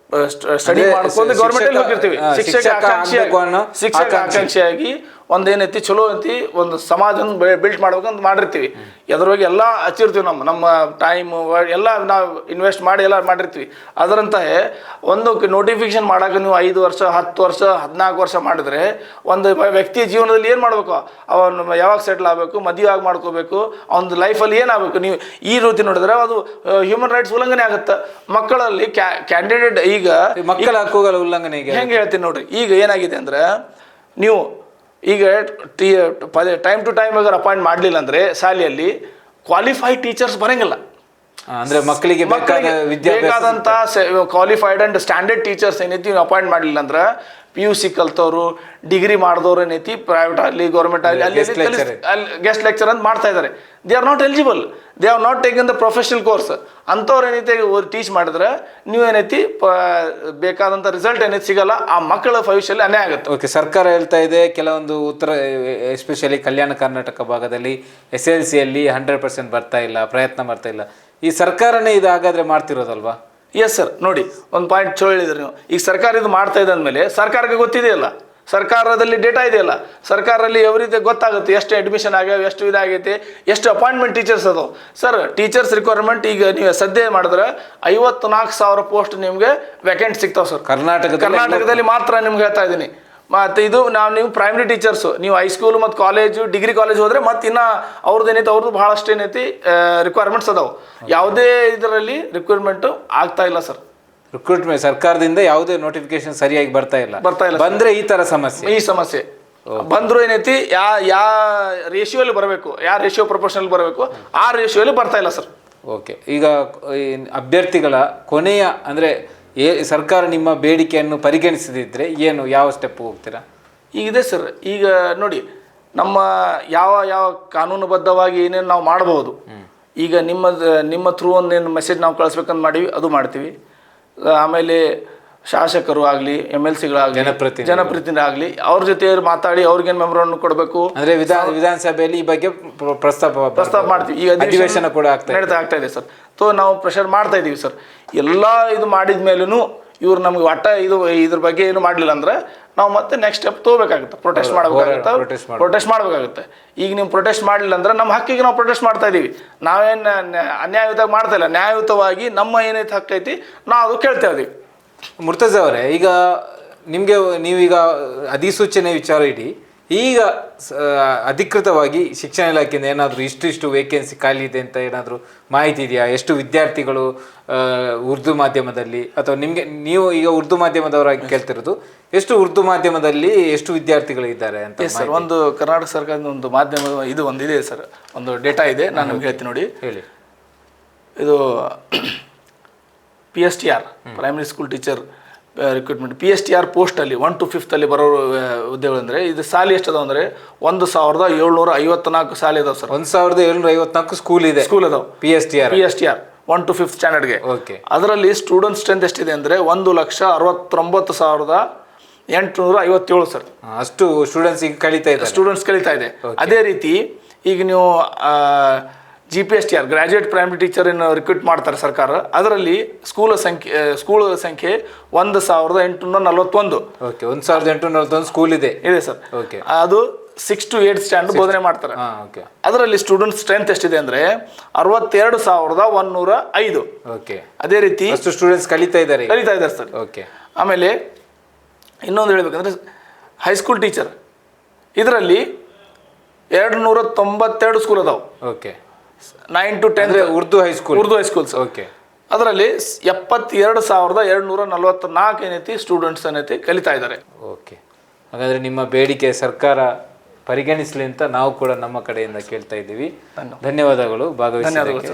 ಸ್ಟಡಿ ಮಾಡ್ಕೊಂಡು ಗೌರ್ಮೆಂಟಲ್ಲಿ ಹೋಗಿರ್ತೀವಿ, ಶಿಕ್ಷಕ ಆಕಾಂಕ್ಷಿಯಾಗಿ ಒಂದೇನೈತಿ ಚಲೋ ಐತಿ, ಒಂದು ಸಮಾಜನ ಬಿಲ್ಟ್ ಮಾಡ್ಬೇಕಂತ ಮಾಡಿರ್ತೀವಿ. ಎದ್ರೊಳಗೆ ಎಲ್ಲ ಹಚ್ಚಿರ್ತೀವಿ, ನಮ್ಮ ಟೈಮು ಎಲ್ಲ ನಾವು ಇನ್ವೆಸ್ಟ್ ಮಾಡಿ ಎಲ್ಲ ಮಾಡಿರ್ತೀವಿ. ಅದರಂತೆ ಒಂದು ನೋಟಿಫಿಕೇಶನ್ ಮಾಡೋಕೆ ನೀವು 5 ವರ್ಷ 10 ವರ್ಷ 14 ವರ್ಷ ಮಾಡಿದ್ರೆ ಒಂದು ವ್ಯಕ್ತಿಯ ಜೀವನದಲ್ಲಿ ಏನು ಮಾಡಬೇಕು, ಅವನು ಯಾವಾಗ ಸೆಟ್ಲ್ ಆಗಬೇಕು, ಮದುವೆ ಆಗಿ ಮಾಡ್ಕೋಬೇಕು, ಅವನ ಲೈಫಲ್ಲಿ ಏನಾಗಬೇಕು. ನೀವು ಈ ರೀತಿ ನೋಡಿದ್ರೆ ಅದು ಹ್ಯೂಮನ್ ರೈಟ್ಸ್ ಉಲ್ಲಂಘನೆ ಆಗುತ್ತೆ. ಮಕ್ಕಳಲ್ಲಿ ಕ್ಯಾಂಡಿಡೇಟ್ ಈಗ ಮಕ್ಕಳ ಹಕ್ಕುಗಳ ಉಲ್ಲಂಘನೆ ಹೆಂಗೆ ಹೇಳ್ತೀನಿ ನೋಡ್ರಿ. ಈಗ ಏನಾಗಿದೆ ಅಂದ್ರೆ ನೀವು ಈಗ ಟೈಮ್ ಟು ಟೈಮ್ ಅಪಾಯಿಂಟ್ ಮಾಡಲಿಲ್ಲ ಅಂದರೆ ಶಾಲೆಯಲ್ಲಿ ಕ್ವಾಲಿಫೈಡ್ ಟೀಚರ್ಸ್ ಬರೋಂಗಿಲ್ಲ. ಅಂದರೆ ಮಕ್ಕಳಿಗೆ ಬೇಕಾದಂಥ ಕ್ವಾಲಿಫೈಡ್ ಆ್ಯಂಡ್ ಸ್ಟ್ಯಾಂಡರ್ಡ್ ಟೀಚರ್ಸ್ ಏನೈತಿ ನೀವು ಅಪಾಯಿಂಟ್ ಮಾಡಲಿಲ್ಲ ಅಂದ್ರೆ PUC ಕಲ್ತವ್ರು, ಡಿಗ್ರಿ ಮಾಡಿದವ್ರು ಏನೈತಿ ಪ್ರೈವೇಟ್ ಆಗಲಿ ಗೌರ್ಮೆಂಟ್ ಆಗಲಿ ಅಲ್ಲಿ ಗೆಸ್ಟ್ ಲೆಕ್ಚರ್ ಅಂತ ಮಾಡ್ತಾ ಇದ್ದಾರೆ. They are not eligible, they are not taken the professional course. ಅಂಥವ್ರು ಏನೈತಿ ಟೀಚ್ ಮಾಡಿದ್ರೆ ನೀವು ಏನೈತಿ ಬೇಕಾದಂಥ ರಿಸಲ್ಟ್ ಏನೈತಿ ಸಿಗಲ್ಲ, ಆ ಮಕ್ಕಳ ಭವಿಷ್ಯದಲ್ಲಿ ಅನ್ಯಾಯ ಆಗುತ್ತೆ. ಓಕೆ, ಸರ್ಕಾರ ಹೇಳ್ತಾ ಇದೆ ಕೆಲವೊಂದು ಉತ್ತರ ಎಸ್ಪೆಷಲಿ ಕಲ್ಯಾಣ ಕರ್ನಾಟಕ ಭಾಗದಲ್ಲಿ SLCಯಲ್ಲಿ 100% ಬರ್ತಾ ಇಲ್ಲ, ಪ್ರಯತ್ನ ಮಾಡ್ತಾ ಇಲ್ಲ. ಈ ಸರ್ಕಾರನೇ ಇದು ಹಾಗಾದರೆ ಮಾಡ್ತಿರೋದಲ್ವಾ? ಎಸ್ ಸರ್, ನೋಡಿ ಒಂದು ಪಾಯಿಂಟ್ ಚಲೋ ಹೇಳಿದ್ರಿ ನೀವು. ಈಗ ಸರ್ಕಾರ ಇದು ಮಾಡ್ತಾ ಇದೆ ಅಂದಮೇಲೆ ಸರ್ಕಾರಕ್ಕೆ ಗೊತ್ತಿದೆಯಲ್ಲ, ಸರ್ಕಾರದಲ್ಲಿ ಡೇಟಾ ಇದೆಯಲ್ಲ, ಸರ್ಕಾರದಲ್ಲಿ ಎವ್ರಿಥಿ ಗೊತ್ತಾಗುತ್ತೆ ಎಷ್ಟು ಅಡ್ಮಿಷನ್ ಆಗ್ಯಾವ, ಎಷ್ಟು ಇದಾಗೈತೆ, ಎಷ್ಟು ಅಪಾಯಿಂಟ್ಮೆಂಟ್ ಟೀಚರ್ಸ್ ಅದಾವೆ. ಸರ್ ಟೀಚರ್ಸ್ ರಿಕ್ವೈರ್ಮೆಂಟ್ ಈಗ ನೀವು ಸದ್ಯ ಮಾಡಿದ್ರೆ 54,000 ಪೋಸ್ಟ್ ನಿಮಗೆ ವೇಕೆಂಟ್ ಸಿಗ್ತಾವೆ ಸರ್ ಕರ್ನಾಟಕದಲ್ಲಿ ಮಾತ್ರ. ನಿಮ್ಗೆ ಹೇಳ್ತಾ ಇದ್ದೀನಿ. ಮತ್ತು ಇದು ನೀವು ಪ್ರೈಮರಿ ಟೀಚರ್ಸು, ನೀವು ಹೈಸ್ಕೂಲು ಮತ್ತು ಕಾಲೇಜು ಡಿಗ್ರಿ ಕಾಲೇಜ್ ಹೋದರೆ ಮತ್ತು ಇನ್ನು ಅವ್ರದ್ದು ಏನೈತೆ ಅವ್ರದ್ದು ಭಾಳಷ್ಟು ಏನೈತಿ ರಿಕ್ವೈರ್ಮೆಂಟ್ಸ್ ಅದಾವೆ. ಯಾವುದೇ ಇದರಲ್ಲಿ ರಿಕ್ವೈರ್ಮೆಂಟು ಆಗ್ತಾ ಇಲ್ಲ ಸರ್. ರಿಕ್ರೂಟ್ಮೆಂಟ್ ಸರ್ಕಾರದಿಂದ ಯಾವುದೇ ನೋಟಿಫಿಕೇಶನ್ ಸರಿಯಾಗಿ ಬರ್ತಾ ಇಲ್ಲ. ಬಂದರೆ ಈ ಥರ ಸಮಸ್ಯೆ ಬಂದರೂ ಏನೈತಿ ಯಾ ರೇಷಿಯೋಲಿ ಬರಬೇಕು, ಯಾವ ರೇಷಿಯೋ ಪ್ರಪೋರ್ಷನಲ್ಲಿ ಬರಬೇಕು, ಆ ರೇಷಿಯೋಲಿ ಬರ್ತಾ ಇಲ್ಲ ಸರ್. ಓಕೆ, ಈಗ ಅಭ್ಯರ್ಥಿಗಳ ಕೊನೆಯ ಅಂದರೆ ಸರ್ಕಾರ ನಿಮ್ಮ ಬೇಡಿಕೆಯನ್ನು ಪರಿಗಣಿಸದಿದ್ದರೆ ಯಾವ ಸ್ಟೆಪ್ ಹೋಗ್ತೀರಾ? ಈಗಿದೆ ಸರ್. ಈಗ ನೋಡಿ, ನಮ್ಮ ಯಾವ ಕಾನೂನುಬದ್ಧವಾಗಿ ಏನೇನು ನಾವು ಮಾಡಬಹುದು. ಈಗ ನಿಮ್ಮ ಥ್ರೂ ಒಂದೇನು ಮೆಸೇಜ್ ನಾವು ಕಳಿಸ್ಬೇಕಂತ ಮಾಡೀವಿ, ಅದು ಮಾಡ್ತೀವಿ. ಆಮೇಲೆ ಶಾಸಕರು ಆಗಲಿ, MLCಗಳಾಗಲಿ, ಜನಪ್ರತಿನಿಧಿ ಆಗಲಿ, ಅವ್ರ ಜೊತೆ ಮಾತಾಡಿ ಅವ್ರಿಗೇನು ಮೆಮೊರಾಂಡಮ್ ಕೊಡಬೇಕು ಅಂದರೆ ವಿಧಾನಸಭೆಯಲ್ಲಿ ಈ ಬಗ್ಗೆ ಪ್ರಸ್ತಾಪ ಮಾಡ್ತೀವಿ. ಈಗ ಅಧಿವೇಶನ ಕೂಡ ಆಗ್ತಾ ಇದೆ ಸರ್. ನಾವು ಪ್ರೆಷರ್ ಮಾಡ್ತಾ ಇದ್ದೀವಿ ಸರ್. ಎಲ್ಲ ಇದು ಮಾಡಿದ ಮೇಲೂ ಇವ್ರು ನಮ್ಗೆ ಇದ್ರ ಬಗ್ಗೆ ಏನು ಮಾಡಲಿಲ್ಲ ಅಂದ್ರೆ ನಾವು ಮತ್ತೆ ನೆಕ್ಸ್ಟ್ ಸ್ಟೆಪ್ ತೊಗೋಬೇಕಾಗುತ್ತೆ, ಪ್ರೊಟೆಸ್ಟ್ ಮಾಡಬೇಕಾಗುತ್ತೆ. ಈಗ ನೀವು ಪ್ರೊಟೆಸ್ಟ್ ಮಾಡಲಿಲ್ಲ ಅಂದ್ರೆ ನಮ್ಮ ಹಕ್ಕಿಗೆ ನಾವು ಪ್ರೊಟೆಸ್ಟ್ ಮಾಡ್ತಾ ಇದ್ದೀವಿ. ನಾವೇನು ಅನ್ಯಾಯಯುತವಾಗಿ ಮಾಡ್ತಾ ಇಲ್ಲ, ನ್ಯಾಯಯುತವಾಗಿ ನಮ್ಮ ಏನೈತೆ ಹಕ್ಕೈತಿ ನಾವು ಅದು ಕೇಳ್ತಾ ಇದ್ದೀವಿ. ಮುರ್ತಜಾ ಅವರೇ, ಈಗ ನೀವೀಗ ಅಧಿಸೂಚನೆ ವಿಚಾರ ಇಡಿ, ಈಗ ಅಧಿಕೃತವಾಗಿ ಶಿಕ್ಷಣ ಇಲಾಖೆಯಿಂದ ಏನಾದರೂ ಇಷ್ಟು ವೇಕೆನ್ಸಿ ಖಾಲಿ ಇದೆ ಅಂತ ಏನಾದರೂ ಮಾಹಿತಿ ಇದೆಯಾ? ಎಷ್ಟು ವಿದ್ಯಾರ್ಥಿಗಳು ಉರ್ದು ಮಾಧ್ಯಮದಲ್ಲಿ, ಅಥವಾ ನೀವು ಈಗ ಉರ್ದು ಮಾಧ್ಯಮದವರಾಗಿ ಕೇಳ್ತಿರೋದು, ಎಷ್ಟು ಉರ್ದು ಮಾಧ್ಯಮದಲ್ಲಿ ಎಷ್ಟು ವಿದ್ಯಾರ್ಥಿಗಳು ಇದ್ದಾರೆ ಅಂತ? ಸರ್, ಒಂದು ಕರ್ನಾಟಕ ಸರ್ಕಾರದ ಒಂದು ಮಾಧ್ಯಮ ಇದು ಒಂದಿದೆ ಸರ್, ಒಂದು ಡೇಟಾ ಇದೆ, ನಾನು ನಿಮ್ಗೆ ಹೇಳ್ತೀನಿ ನೋಡಿ. ಹೇಳಿ. ಇದು PSTR primary school teacher recruitment PSTR ಪೋಸ್ಟಲ್ಲಿ 1 to 5th ಅಲ್ಲಿ ಬರೋ ಹುದ್ದೆಗಳು ಅಂದರೆ ಇದು ಸಾಲಿ ಎಷ್ಟು ಅದಾವೆ ಅಂದರೆ 1754 ಸಾಲಿ ಅದಾವೆ ಸರ್. 1754 ಸ್ಕೂಲ್ ಅದಾವೆ PSTR 1 to 5th ಸ್ಟ್ಯಾಂಡರ್ಡ್ಗೆ. ಓಕೆ. ಅದರಲ್ಲಿ ಸ್ಟೂಡೆಂಟ್ ಸ್ಟ್ರೆಂತ್ ಎಷ್ಟಿದೆ ಅಂದರೆ 1,69,000 857 ಸರ್. ಅಷ್ಟು ಸ್ಟೂಡೆಂಟ್ಸ್ ಈಗ ಕಲಿತಾ ಇದ್ದಾರೆ. ಸ್ಟೂಡೆಂಟ್ಸ್ ಕಲಿತಾ ಇದೆ. ಅದೇ ರೀತಿ ಈಗ ನೀವು GPSTR graduate primary teacher recruit ಮಾಡ್ತಾರೆ ಸರ್ಕಾರ. ಅದರಲ್ಲಿ ಸ್ಕೂಲ್ ಸಂಖ್ಯೆ 1841. ಓಕೆ, 1841 ಸ್ಕೂಲ್ ಇದೆ ಸರ್. ಓಕೆ, ಅದು 6 to 8 ಸ್ಟ್ಯಾಂಡರ್ಡ್ ಬೋಧನೆ ಮಾಡ್ತಾರೆ. ಓಕೆ, ಅದರಲ್ಲಿ ಸ್ಟೂಡೆಂಟ್ ಸ್ಟ್ರೆಂತ್ ಎಷ್ಟಿದೆ ಅಂದ್ರೆ 62,105. ಓಕೆ, ಅದೇ ರೀತಿ ಅಷ್ಟು ಸ್ಟೂಡೆಂಟ್ಸ್ ಕಲಿತಾ ಇದ್ದಾರೆ ಸರ್. ಓಕೆ, ಆಮೇಲೆ ಇನ್ನೊಂದು ಹೇಳ್ಬೇಕಂದ್ರೆ ಹೈಸ್ಕೂಲ್ ಟೀಚರ್ ಇದರಲ್ಲಿ 292 ಸ್ಕೂಲ್ ಅದಾವೆ. Okay, 9 to 10 Urdu high schools. Okay, ಅದರಲ್ಲಿ 72,244 ಏನೈತಿ ಸ್ಟೂಡೆಂಟ್ಸ್ ಏನೈತಿ ಕಲಿತಾ ಇದ್ದಾರೆ. ಓಕೆ, ಹಾಗಾದ್ರೆ ನಿಮ್ಮ ಬೇಡಿಕೆ ಸರ್ಕಾರ ಪರಿಗಣಿಸಲಿ ಅಂತ ನಾವು ಕೂಡ ನಮ್ಮ ಕಡೆಯಿಂದ ಕೇಳ್ತಾ ಇದ್ದೀವಿ. ಧನ್ಯವಾದಗಳು ಭಾಗವಹಿಸಿದ್ದಕ್ಕೆ.